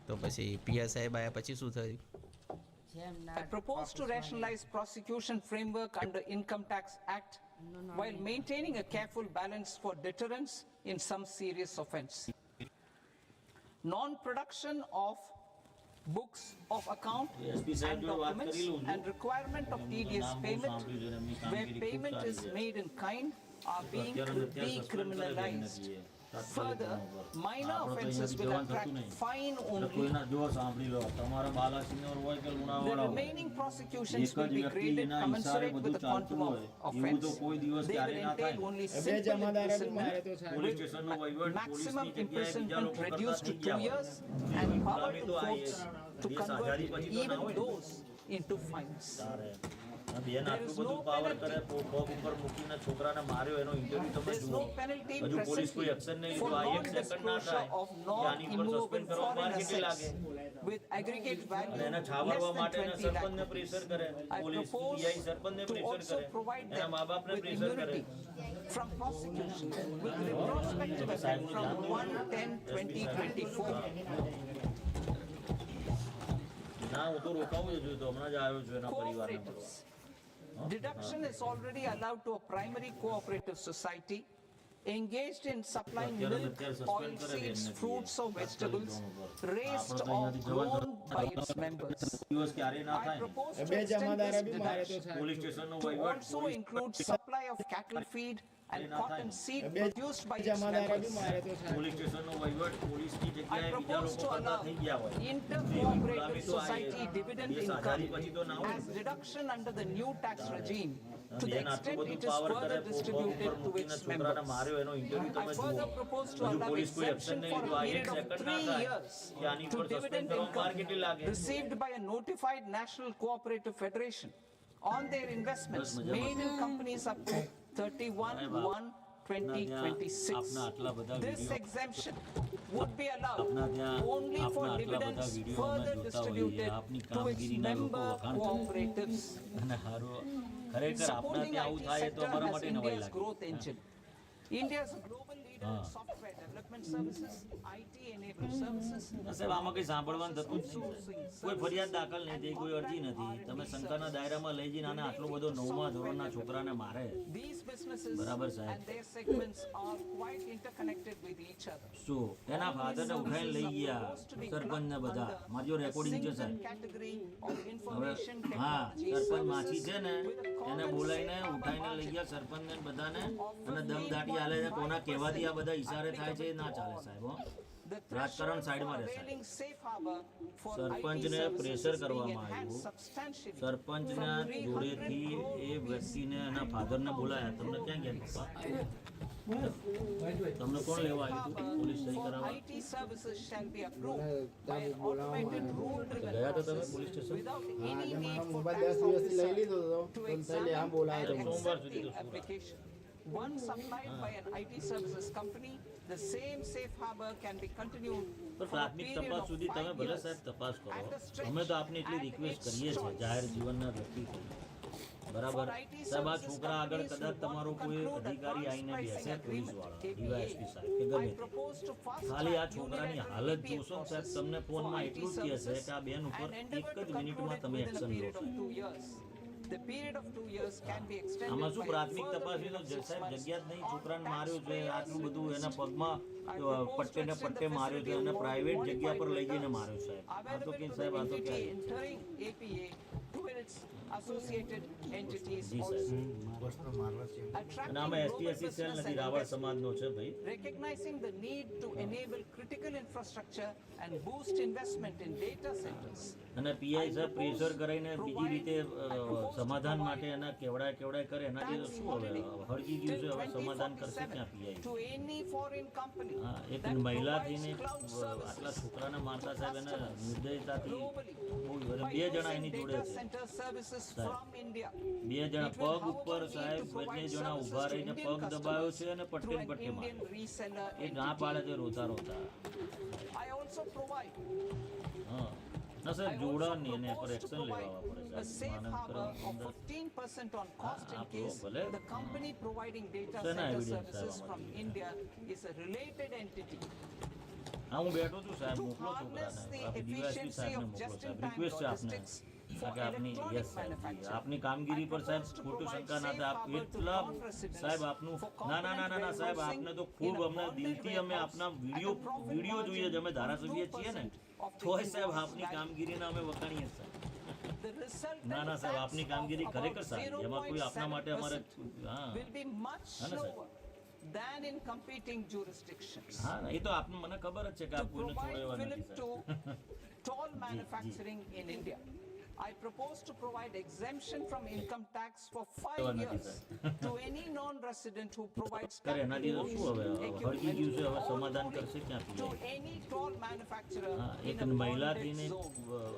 તો પછી PSI બાયા પછી શું થયું? I propose to rationalize prosecution framework under Income Tax Act while maintaining a careful balance for deterrence in some serious offence. Non-production of books of account and documents and requirement of TDS payment where payment is made in kind are being decriminalized. Further, minor offences will attract fine only. The remaining prosecutions will be graded commensurate with the quantum of offence. They will entail only simple imprisonment with maximum imprisonment reduced to 2 years and power to courts to convert even those into fines. There is no penalty presently for non-disclosure of non-immovable foreign assets with aggregate value less than 20 lakh. I propose to also provide them with immunity from prosecution with retrospective effect from 1/10/2024. Cooperatives. Deduction is already allowed to a primary cooperative society engaged in supplying milk, oilseeds, fruits or vegetables raised or grown by its members. I propose to extend this deduction to also include supply of cattle feed and cotton seed produced by its members. I propose to allow inter-cooperative society dividend income as deduction under the new tax regime to the extent it is further distributed to its members. I further propose to allow exemption for a period of 3 years to dividend income received by a notified national cooperative federation on their investments made in companies up to 31/1/2026. This exemption would be allowed only for dividends further distributed to its member cooperatives. Supporting IT sector has India's growth engine. India is a global leader in software development services, IT-enabled services. સાહેબ આમાં કંઈ સાંભળવાનું થતું જ નહીં. કોઈ ફરિયાદ દાખલ નહીં થઈ, કોઈ અરજી નથી. તમે શંકાના દાયરામાં લઈ જઈને આને આટલો બધો 9મા ધોરણના છોકરાને મારે. These businesses બરાબર સાહેબ. and their segments are quite interconnected with each other. શું એના ફાધરને ઉઠાઈને લઈ ગયા સરપંચને બધા. મારી જો રેકોર્ડિંગ છે સાહેબ. હવે હા, સરપંચ માછી છે ને એને બોલાવીને ઉઠાઈને લઈ ગયા સરપંચને બધાને અને દમદાટી હાલે છે. કોના કહેવાથી આ બધા ઈશારે થાય છે ના ચાલે સાહેબ. રાજકારણ સાઈડમાં રહેશે. સરપંચને પ્રેશર કરવામાં આવ્યું. સરપંચના જોડેથી એ વ્યક્તિને એના ફાધરને બોલાયા. તમને ક્યાં ગયા પપ્પા? તમને કોણ લેવા આવ્યું હતું પોલીસ સહી કરાવવા? ગયા તો તમે પોલીસ સ્ટેશન? સોમવાર સુધી તો Once supplied by an IT services company, the same safe harbor can be continued પર પ્રાથમિક તપાસ સુધી તમે ભલે સાહેબ તપાસ કરો. અમે તો આપને એટલી રિક્વેસ્ટ કરીએ છીએ જાહેર જીવનના વ્યક્તિ. બરાબર સાહેબ, આ છોકરા આગળ કદાચ તમારો કોઈ અધિકારી આવીને બેસે, પોલીસવાળા, ડીવાયએસપી સાહેબ કે ગમે તે, ખાલી આ છોકરાની હાલત જોશો ને સાહેબ, તમને ફોનમાં એટલું જ કહેશે કે આ બેન ઉપર એક જ મિનિટમાં તમે એક્શન લો છો. આમાં શું પ્રાથમિક તપાસની તો સાહેબ જગ્યા જ નહીં. છોકરાને માર્યો છે, આટલું બધું એના પગમાં પટ્ટે ને પટ્ટે માર્યો છે અને પ્રાઇવેટ જગ્યા પર લઈ જઈને માર્યો સાહેબ. આ તો કે સાહેબ આ તો કે through its associated entities જી also. સાહેબ અને Attracting આમાં global એસટીએસસી સેલ business નથી, and રાવળ investment. સમાજનો છે ભાઈ. Recognizing the need to enable critical infrastructure and boost investment in data centers. અને પીઆઈ સાહેબ પ્રેશર કરીને બીજી રીતે સમાધાન માટે એના કેવડાય કરે એનાથી Tax શું હવે holiday હળગી ગયું છે, till હવે સમાધાન કરશે ક્યાં 2047 PI? to any foreign company હા એક that મહિલા provides થઈને cloud આટલા services છોકરાને મારતા to સાહેબ એને customers નિર્દયતાથી globally બહુ by બે જણા using એની જોડે data છે, center services સાહેબ. from India. બે જણા It will, પગ ઉપર however, need સાહેબ to provide બંને જણા services ઊભા to રહીને Indian પગ દબાયો customers છે અને through પટ્ટે an પટ્ટે Indian મારે reseller એ ના entity. પાડે છે રોતા રોતા. I also provide હા ના I સાહેબ also જોડાણની એને પર propose to એક્શન provide લેવા પડે a સાહેબ. safe માનવ harbor કરમ of અંદર 15% on cost in આપણો case ભલે. the company providing data શેના center evidence services સાહેબ from આમાં India is a related entity. હા હું બેઠો છું સાહેબ, To મોકલો harness છોકરાને, the આપણી ડીવાયએસપી efficiency સાહેબને of મોકલો સાહેબ, just-in-time રિક્વેસ્ટ છે આપને logistics for કે આપની electronic યસ સાહેબ જી, manufacturing. આપની કામગીરી પર I સાહેબ propose to ખોટું provide શંકા ના safe થાય. આપ harbor to એટલા non-residents સાહેબ આપનું for ના ના ના ના ના સાહેબ component આપને તો warehousing ખૂબ in a અમને bonded દિલથી અમે warehouse આપના at a video profit video જોઈએ છે, અમે margin ધારાસભ્ય of છીએ ને 2% of the તોય સાહેબ invoice આપની value. કામગીરીને અમે વખાણીએ છીએ સાહેબ. The resultant ના ના સાહેબ tax આપની of કામગીરી about ખરેખર સારી, એમાં કોઈ આપના માટે અમારે 0.7% હા will be much હા ને સાહેબ. lower than in competing jurisdictions. હા એ તો આપને મને ખબર જ છે કે To આપ કોઈને provide છોડેવા નથી fillip સાહેબ. to toll manufacturing in India, I propose to provide exemption from income tax for 5 નથી years સાહેબ. to any non-resident who provides કરે એનાથી તો શું હવે હળગી ગયું છે, હવે equipment or સમાધાન tooling કરશે ક્યાં to PI? any toll manufacturer હા in એક a મહિલા bonded થઈને zone.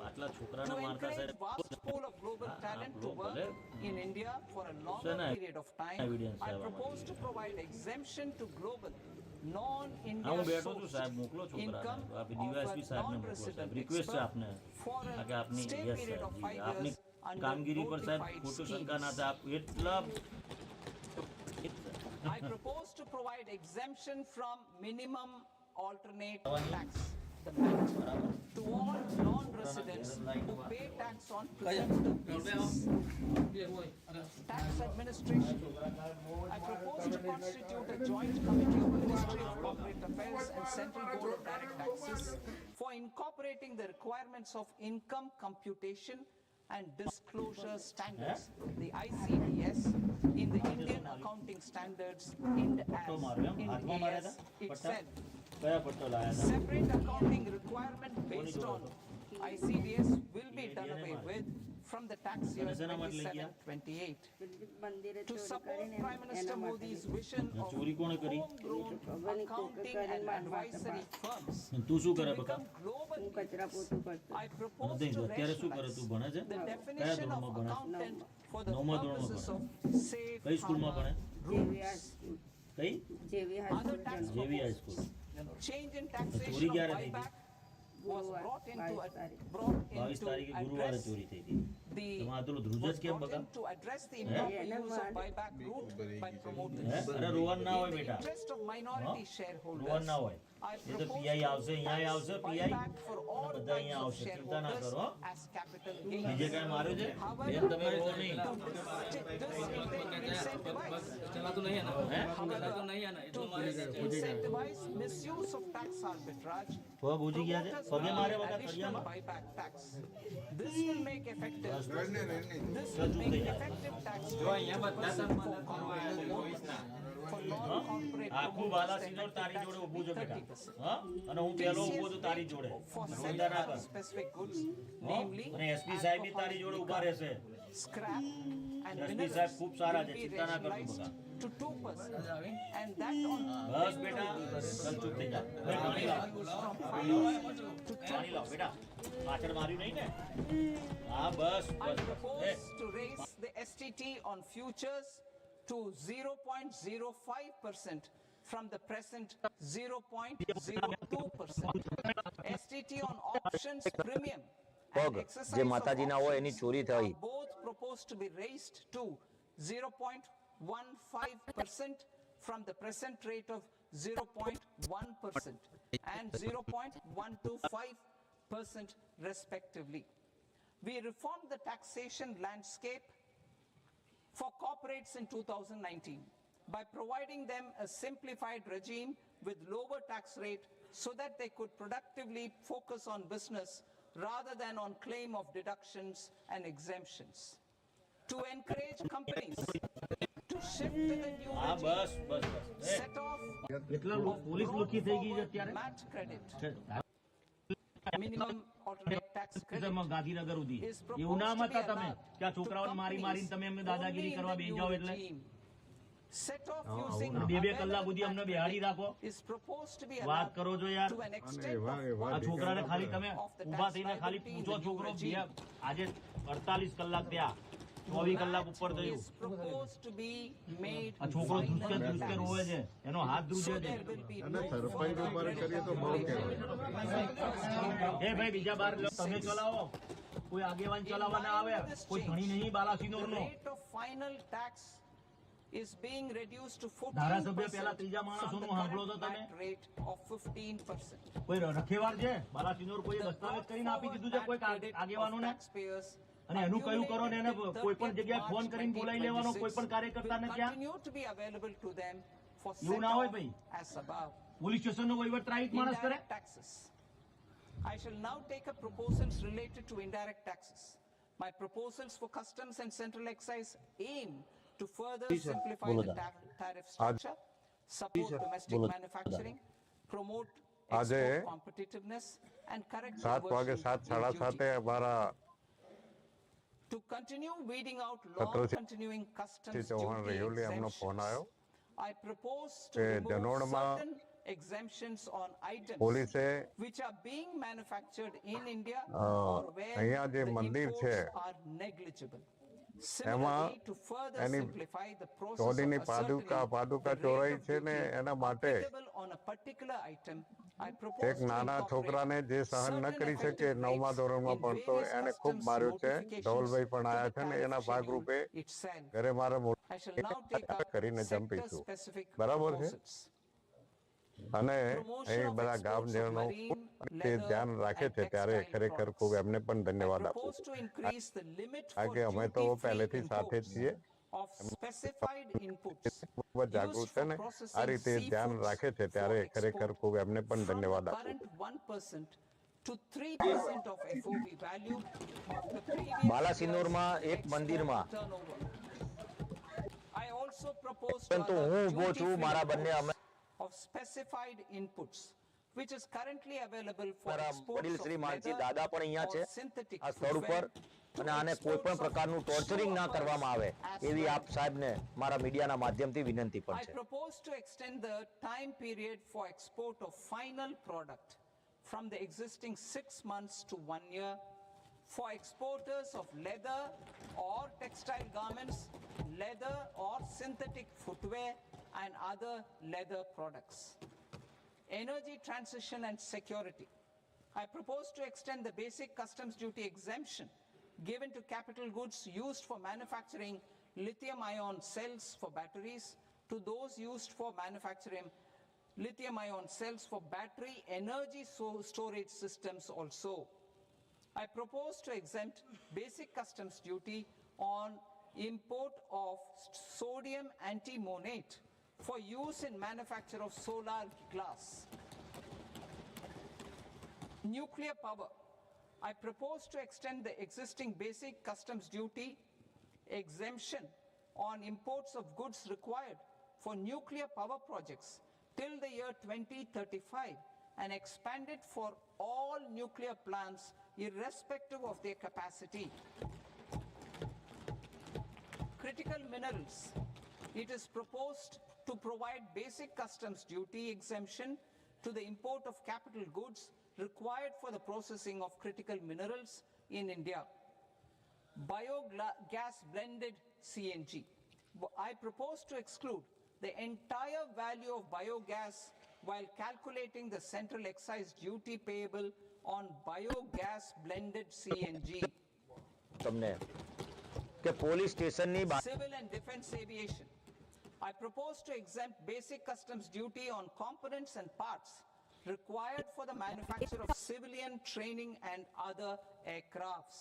આટલા છોકરાને To મારતા encourage સાહેબ vast pool of global હા, talent to આપણો work ભલે. in India for a longer શેના period of time, evidence I સાહેબ propose આમાંથી? to provide exemption to global હા non-India હું બેઠો છું sourced સાહેબ, મોકલો છોકરાને, income આપી of ડીવાયએસપી a સાહેબને મોકલો non-resident સાહેબ, રિક્વેસ્ટ છે આપને expert for આ a કે આપની stay યસ period of સાહેબ 5 જી, આપની years under કામગીરી પર સાહેબ notified ખોટું શંકા ના schemes. થાય. આપ એટલા I propose to provide exemption from minimum alternate tax, the MAT, to all non-residents who pay tax on presumptive basis. Tax administration. I propose to constitute a joint committee of Ministry of Corporate Affairs and Central Board of Direct Taxes for incorporating the requirements of income computation and disclosure standards, the ICDS, in the Indian accounting standards, IND AS itself. કયા પટ્ટો લાયા હતા? Separate accounting requirement based on ICDS will be done away with from the tax year અને શેના માટે લઈ ગયા? 27-28. To support Prime Minister Modi's vision of ચોરી કોણે કરી? homegrown accounting and advisory firms તું શું to કરે બકા? become global કચરા પોતું કરતો I propose નથી, to અત્યારે શું કરે? તું ભણે છે? the કયા definition of ધોરણમાં ભણે? accountant for the નવમા ધોરણમાં purposes of safe કઈ સ્કૂલમાં harbor ભણે? જેવી rules. હાઈસ્કૂલ કઈ? જેવી Other હાઈસ્કૂલ tax જનો. જેવી હાઈસ્કૂલ. Change in ચોરી taxation of ક્યારે થઈ હતી? buyback was brought into 22 તારીખ. 22 તારીખે ગુરુવારે address ચોરી થઈ હતી. the તમે આ પેલું ધ્રુજ was જ કેમ brought બકા? in to address the improper use of buyback route by હે? promoters. અરે રોવાનું ના હોય In the બેટા. interest of minority રોવાનું shareholders, ના હોય. I એ તો propose પીઆઈ to આવશે, અહીંયા tax આવશે પીઆઈ buyback for all અને બધા types અહીંયા of આવશે. ચિંતા ના shareholders કરો. as capital બીજે gains. કાંઈ માર્યું છે? However, બેન તમે રો નહીં. incentivize misuse of tax arbitrage, પગ ઉજી ગયા છે? promoters પગે will મારે pay બકા additional ફરિયામાં? buyback tax. This will make effective tax for non-corporate આખું વાલા સિનોર તારી જોડે ઊભું છે બેટા. હા? અને હું પહેલો ઊભો છું તારી જોડે. for ચિંતા ના કર. specific goods, હો? namely અને એસપી સાહેબ બી તારી જોડે ઊભા રહેશે. scrap and એસપી minerals સાહેબ ખૂબ સારા છે, will be ચિંતા ના કરજો rationalized બકા. to 2% and that on બસ બેટા, ચાલ ચૂપ થઈ જા. ભાઈ પાણી લાવ. પાણી લાવ બેટા. પાછળ માર્યું નહીં ને? હા બસ I bus. A, propose to raise the STT on futures to 0.05% from the present 0.02%. STT on options premium and પગ exercise જે of માતાજીના હોય એની ચોરી options થઈ. are both proposed to be raised to 0.15% from the present rate of 0.1% and 0.125% respectively. We reformed the taxation landscape for corporates in 2019 by providing them a simplified regime with lower tax rate so that they could productively focus on business rather than on claim of deductions and exemptions. To encourage companies to shift to the new હા બસ regime, બસ બસ set off કેટલા of police brought લુખી થઈ ગઈ છે forward અત્યારે MAT credit, minimum alternate tax credit, Gandhinagar સુધી is એવું ના proposed to be મતા તમે allowed કે આ to છોકરાઓને મારી મારીને તમે અમને companies દાદાગીરી only in કરવા the બેસી new જાઓ એટલે regime. Set off using બે બે કલાક available સુધી અમને MAT બેહાડી credit રાખો. is proposed to be વાત allowed કરો છો યાર. to an extent of આ છોકરાને ખાલી તમે of the ઊભા tax થઈને ખાલી liability in પૂછો the new છોકરો regime. આજે 48 કલાક થયા 24 કલાક ઉપર MAT થયું is proposed to be made આ છોકરો ધ્રુસકે final ધ્રુસકે tax. રોવે છે એનો હાથ So ધ્રુજે છે there will be no sarpanch further ઉપર credit કરીએ તો બહુ એ ભાઈ બીજા બાર તમે ચલાવો કોઈ આગેવાન ચલાવવા ના આવે કોઈ ધણી નહીં The બાલાસિનોરનો rate of final tax is being reduced to 14% ધારાસભ્ય પહેલા ત્રીજા from માણસોનું the સાંભળો તો current તમે. MAT rate of 15%. કોઈ રખેવાર છે બાલાસિનોર કોઈ દસ્તાવેજ કરીને આપી દીધું છે કોઈ આગેવાનોને અને એનું કયું કરો ને એને કોઈ પણ જગ્યાએ ફોન કરીને બોલાવી લેવાનો કોઈ પણ કાર્યકર્તાને ત્યાં continue to be available to them for એવું ના હોય set ભાઈ. off as above. પોલીસ સ્ટેશનનો વહીવટ રાઈટ માણસ કરે. Indirect taxes. I shall now take up proposals related to indirect taxes. My proposals for customs and central excise aim to further simplify the tariff structure, support domestic manufacturing, promote આજે export competitiveness, and correct 7 વાગે diversion 7 સાડા in સાતે duty. અમારા To continue weeding out સત્તરથી long-continuing customs Chauhan duty રેહુલી એમનો phone આવ્યો exemptions, I propose to કે remove જનોડમાં certain exemptions on items પોલીસે which are being manufactured in India a, or where અહીંયા જે the મંદિર imports છે, are negligible. એમાં Similarly, to further any simplify the process ચોરીની of પાદુકા ascertaining the ચોરાઈ rate of છે ને duty એના માટે applicable on a particular item, I propose એક to નાના incorporate છોકરાને જે સહન ન certain કરી શકે effective 9મા rates ધોરણમાં in ભણતો various એને ખૂબ customs માર્યો છે. notifications ધવલભાઈ પણ to આયા the છે ને tariff એના schedule ભાગરૂપે itself. ઘરે મારે I shall now take up કરીને જંપીશું. sector-specific બરાબર છે? proposals. અને Promotion અહીં of બધા exports ગામજનો of marine, તે leather ધ્યાન રાખે and છે ત્યારે textile ખરેખર products. ખૂબ એમને પણ I ધન્યવાદ આપું propose છું. to increase the limit for કારણ કે અમે તો duty-free પહેલેથી સાથે જ imports છીએ. of specified inputs ખૂબ જ જાગૃત used છે for ને આ processing રીતે ધ્યાન seafoods રાખે છે for ત્યારે ખરેખર export ખૂબ એમને પણ from the ધન્યવાદ આપું current છું. 1% to 3% of FOB value of the previous બાલાસિનોરમાં year's એક export મંદિરમાં. turnover. I also propose to પરંતુ allow હું ઊભો છું, duty-free મારા બંને imports of specified inputs which is currently available for મારા exports વડીલ of શ્રી માનસી leather દાદા પણ અહીંયા or છે synthetic આ સ્થળ ઉપર footwear અને to આને કોઈ પણ exports of પ્રકારનું ટોર્ચરિંગ ના shoe કરવામાં આવે uppers એવી as આપ well. સાહેબને મારા મીડિયાના માધ્યમથી વિનંતી પણ I છે. propose to extend the time period for export of final product from the existing 6 months to 1 year for exporters of leather or textile garments, leather or synthetic footwear and other leather products. Energy transition and security. I propose to extend the basic customs duty exemption given to capital goods used for manufacturing lithium-ion cells for batteries to those used for manufacturing lithium-ion cells for battery energy storage systems also. I propose to exempt basic customs duty on import of sodium antimonate for use in manufacture of solar glass. Nuclear power. I propose to extend the existing basic customs duty exemption on imports of goods required for nuclear power projects till the year 2035 and expand it for all nuclear plants irrespective of their capacity. Critical minerals. It is proposed to provide basic customs duty exemption to the import of capital goods required for the processing of critical minerals in India. Biogas blended CNG. I propose to exclude the entire value of biogas while calculating the central excise duty payable on biogas blended CNG. તમને કે police સ્ટેશનની બહાર Civil and defense aviation. I propose to exempt basic customs duty on components and parts required for the manufacture of civilian training and other aircrafts.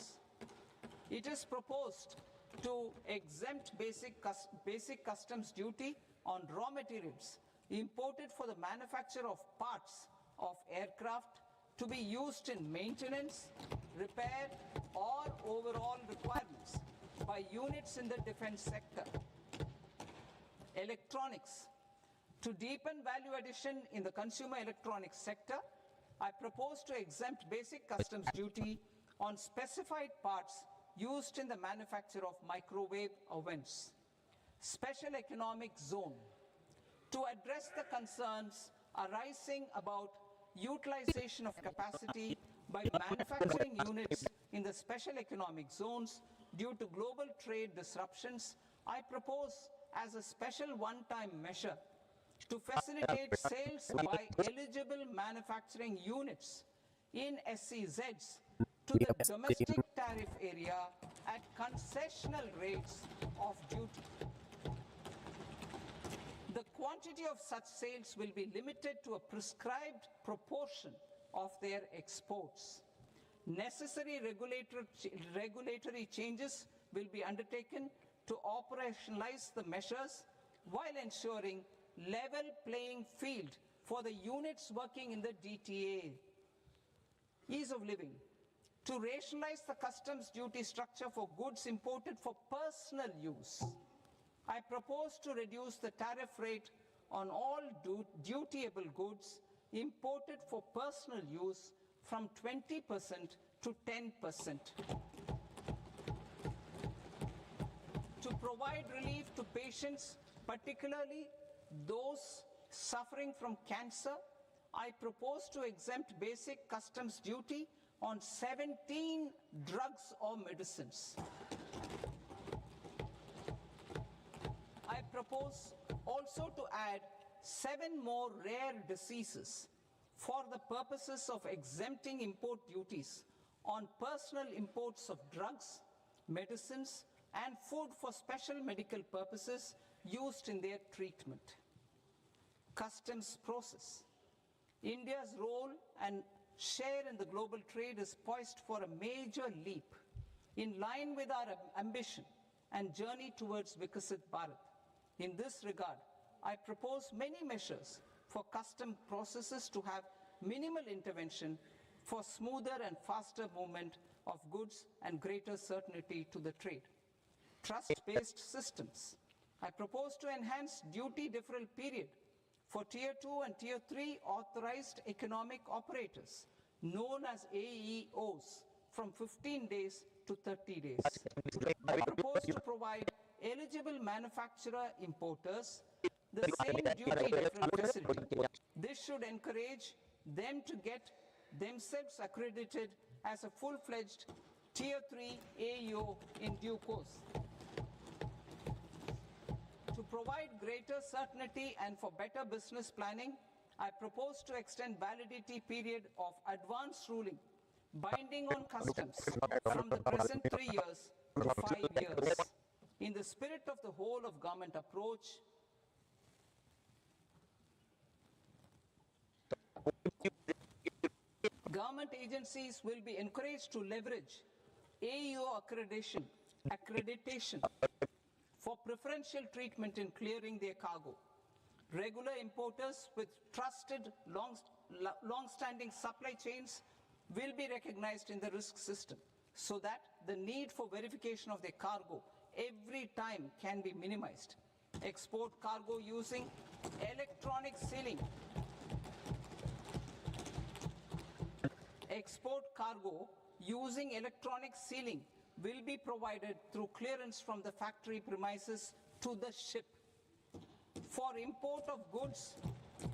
It is proposed to exempt basic customs duty on raw materials imported for the manufacture of parts of aircraft to be used in maintenance, repair, or overall requirements by units in the defense sector. Electronics. To deepen value addition in the consumer electronics sector, I propose to exempt basic customs duty on specified parts used in the manufacture of microwave ovens. Special economic zone. To address the concerns arising about utilization of capacity by manufacturing units in the special economic zones due to global trade disruptions, I propose as a special one-time measure to facilitate sales by eligible manufacturing units in SEZs to the domestic tariff area at concessional rates of duty. The quantity of such sales will be limited to a prescribed proportion of their exports. Necessary regulatory changes will be undertaken to operationalize the measures while ensuring level playing field for the units working in the DTA. Ease of living. To rationalize the customs duty structure for goods imported for personal use, I propose to reduce the tariff rate on all dutiable goods imported for personal use from 20% to 10%. To provide relief to patients, particularly those suffering from cancer, I propose to exempt basic customs duty on 17 drugs or medicines. I propose also to add 7 more rare diseases for the purposes of exempting import duties on personal imports of drugs, medicines, and food for special medical purposes used in their treatment. Customs process. India's role and share in the global trade is poised for a major leap in line with our ambition and journey towards Vikasit Bharat. In this regard, I propose many measures for custom processes to have minimal intervention for smoother and faster movement of goods and greater certainty to the trade. Trust-based systems. I propose to enhance duty deferral period for Tier 2 and Tier 3 authorized economic operators, known as AEOs, from 15 days to 30 days. I propose to provide eligible manufacturer importers the same duty deferral facility. This should encourage them to get themselves accredited as a full-fledged Tier 3 AEO in due course. To provide greater certainty and for better business planning, I propose to extend validity period of advance ruling binding on customs from the present 3 years to 5 years. In the spirit of the whole of government approach, government agencies will be encouraged to leverage AEO accreditation for preferential treatment in clearing their cargo. Regular importers with trusted long-standing supply chains will be recognized in the risk system so that the need for verification of their cargo every time can be minimized. Export cargo using electronic sealing. Export cargo using electronic sealing will be provided through clearance from the factory premises to the ship. For import of goods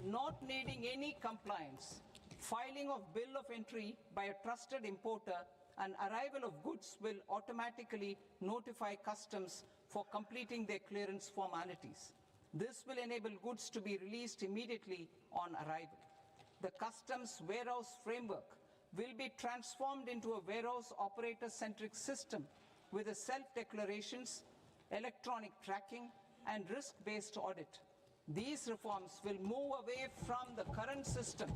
not needing any compliance, filing of bill of entry by a trusted importer and arrival of goods will automatically notify customs for completing their clearance formalities. This will enable goods to be released immediately on arrival. The customs warehouse framework will be transformed into a warehouse operator-centric system with a self-declarations, electronic tracking, and risk-based audit. These reforms will move away from the current system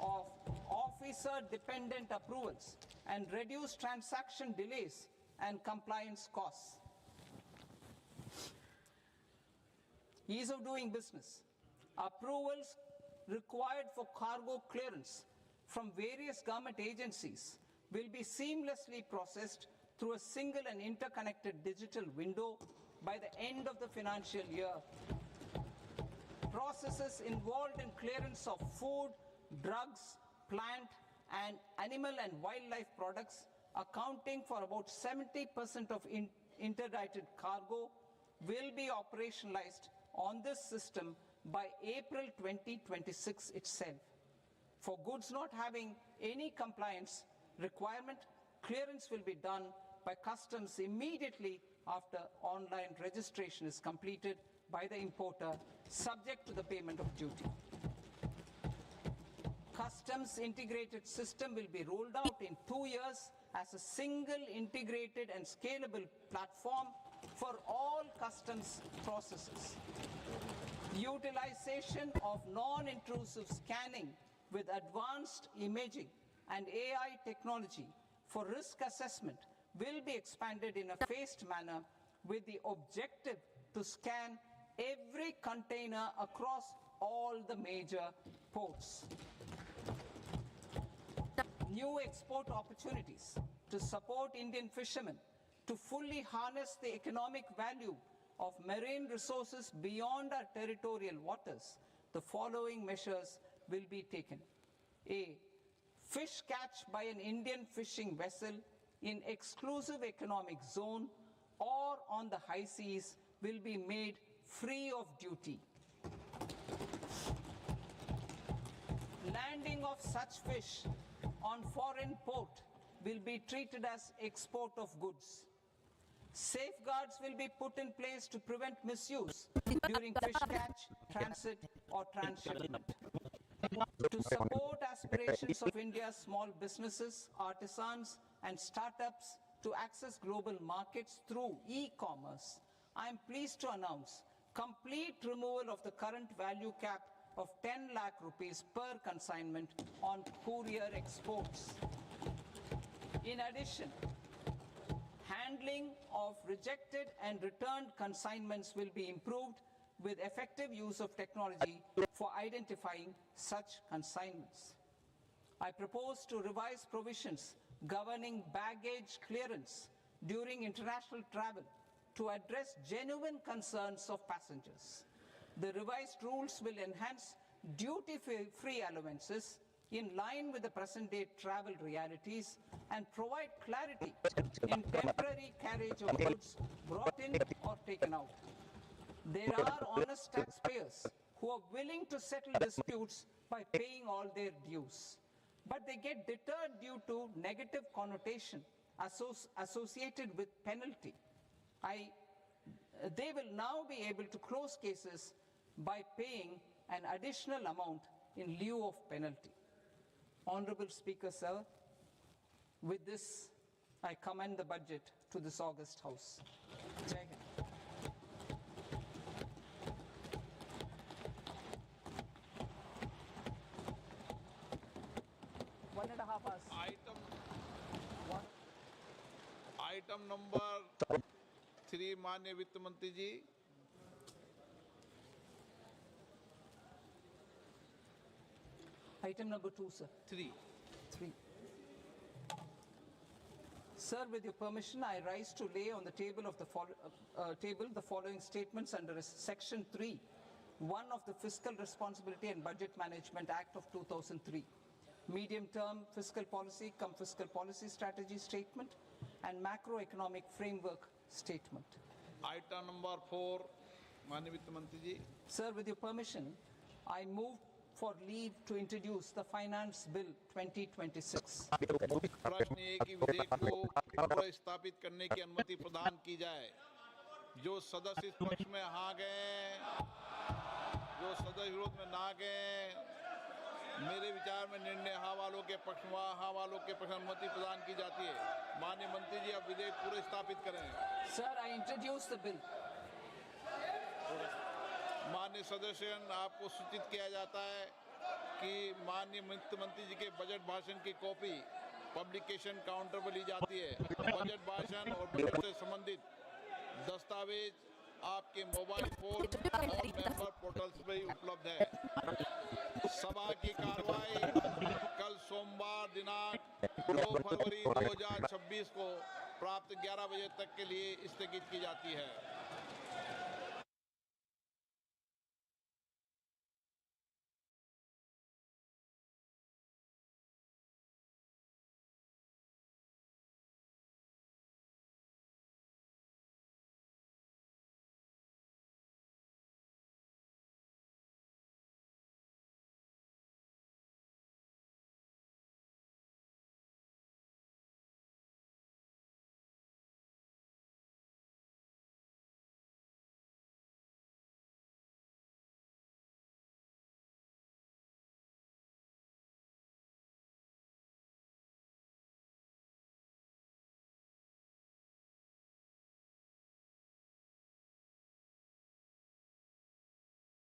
of officer-dependent approvals and reduce transaction delays and compliance costs. Ease of doing business. Approvals required for cargo clearance from various government agencies will be seamlessly processed through a single and interconnected digital window by the end of the financial year. Processes involved in clearance of food, drugs, plant and animal and wildlife products, accounting for about 70% of interdicted cargo, will be operationalized on this system by April 2026 itself. For goods not having any compliance requirement, clearance will be done by customs immediately after online registration is completed by the importer, subject to the payment of duty. Customs integrated system will be rolled out in 2 years as a single integrated and scalable platform for all customs processes. Utilization of non-intrusive scanning with advanced imaging and AI technology for risk assessment will be expanded in a phased manner with the objective to scan every container across all the major ports. New export opportunities to support Indian fishermen to fully harness the economic value of marine resources beyond our territorial waters. The following measures will be taken. A. Fish catch by an Indian fishing vessel in exclusive economic zone or on the high seas will be made free of duty. Landing of such fish on foreign port will be treated as export of goods. Safeguards will be put in place to prevent misuse during fish catch, transit or transshipment. To support aspirations of India's small businesses, artisans and startups to access global markets through e-commerce, I am pleased to announce complete removal of the current value cap of 10 lakh rupees per consignment on courier exports. In addition, handling of rejected and returned consignments will be improved with effective use of technology for identifying such consignments. I propose to revise provisions governing baggage clearance during international travel to address genuine concerns of passengers. The revised rules will enhance duty-free allowances in line with the present-day travel realities and provide clarity in temporary carriage of goods brought in or taken out. There are honest taxpayers who are willing to settle disputes by paying all their dues, but they get deterred due to negative connotation associated with penalty. They will now be able to close cases by paying an additional amount in lieu of penalty. Honorable Speaker, sir, with this, I commend the budget to this august House. Jai Hind. One and a half hours. Item number 3 माननीय वित्त मंत्री जी। Item number 2, sir. 3 Sir, with your permission, I rise to lay on the table of the following statements under Section 3, 1 of the Fiscal Responsibility and Budget Management Act of 2003, medium-term fiscal policy cum fiscal policy strategy statement, and macroeconomic framework statement. Item number 4 माननीय वित्त मंत्री जी। Sir, with your permission, I move for leave to introduce the Finance Bill 2026. प्रश्न ये कि विधेयक को प्रस्तावित करने की अनुमति प्रदान की जाए। जो सदस्य इस पक्ष में हाँ गए, जो सदस्य विरोध में ना गए, मेरे विचार में निर्णय हाँ वालों के पक्ष में, हाँ वालों के पक्ष में अनुमति प्रदान की जाती है। माननीय मंत्री जी, अब विधेयक पूरे स्थापित करें। Sir, I introduce the bill. माननीय सदस्यगण, आपको सूचित किया जाता है कि माननीय वित्त मंत्री जी के बजट भाषण की कॉपी पब्लिकेशन काउंटर पर ली जाती है। बजट भाषण और बजट से संबंधित दस्तावेज आपके मोबाइल फोन और मेंबर पोर्टल्स पर ही उपलब्ध है। सभा की कार्रवाई कल सोमवार दिनांक 2 फरवरी 2026 को प्राप्त 11 बजे तक के लिए स्थगित की जाती है।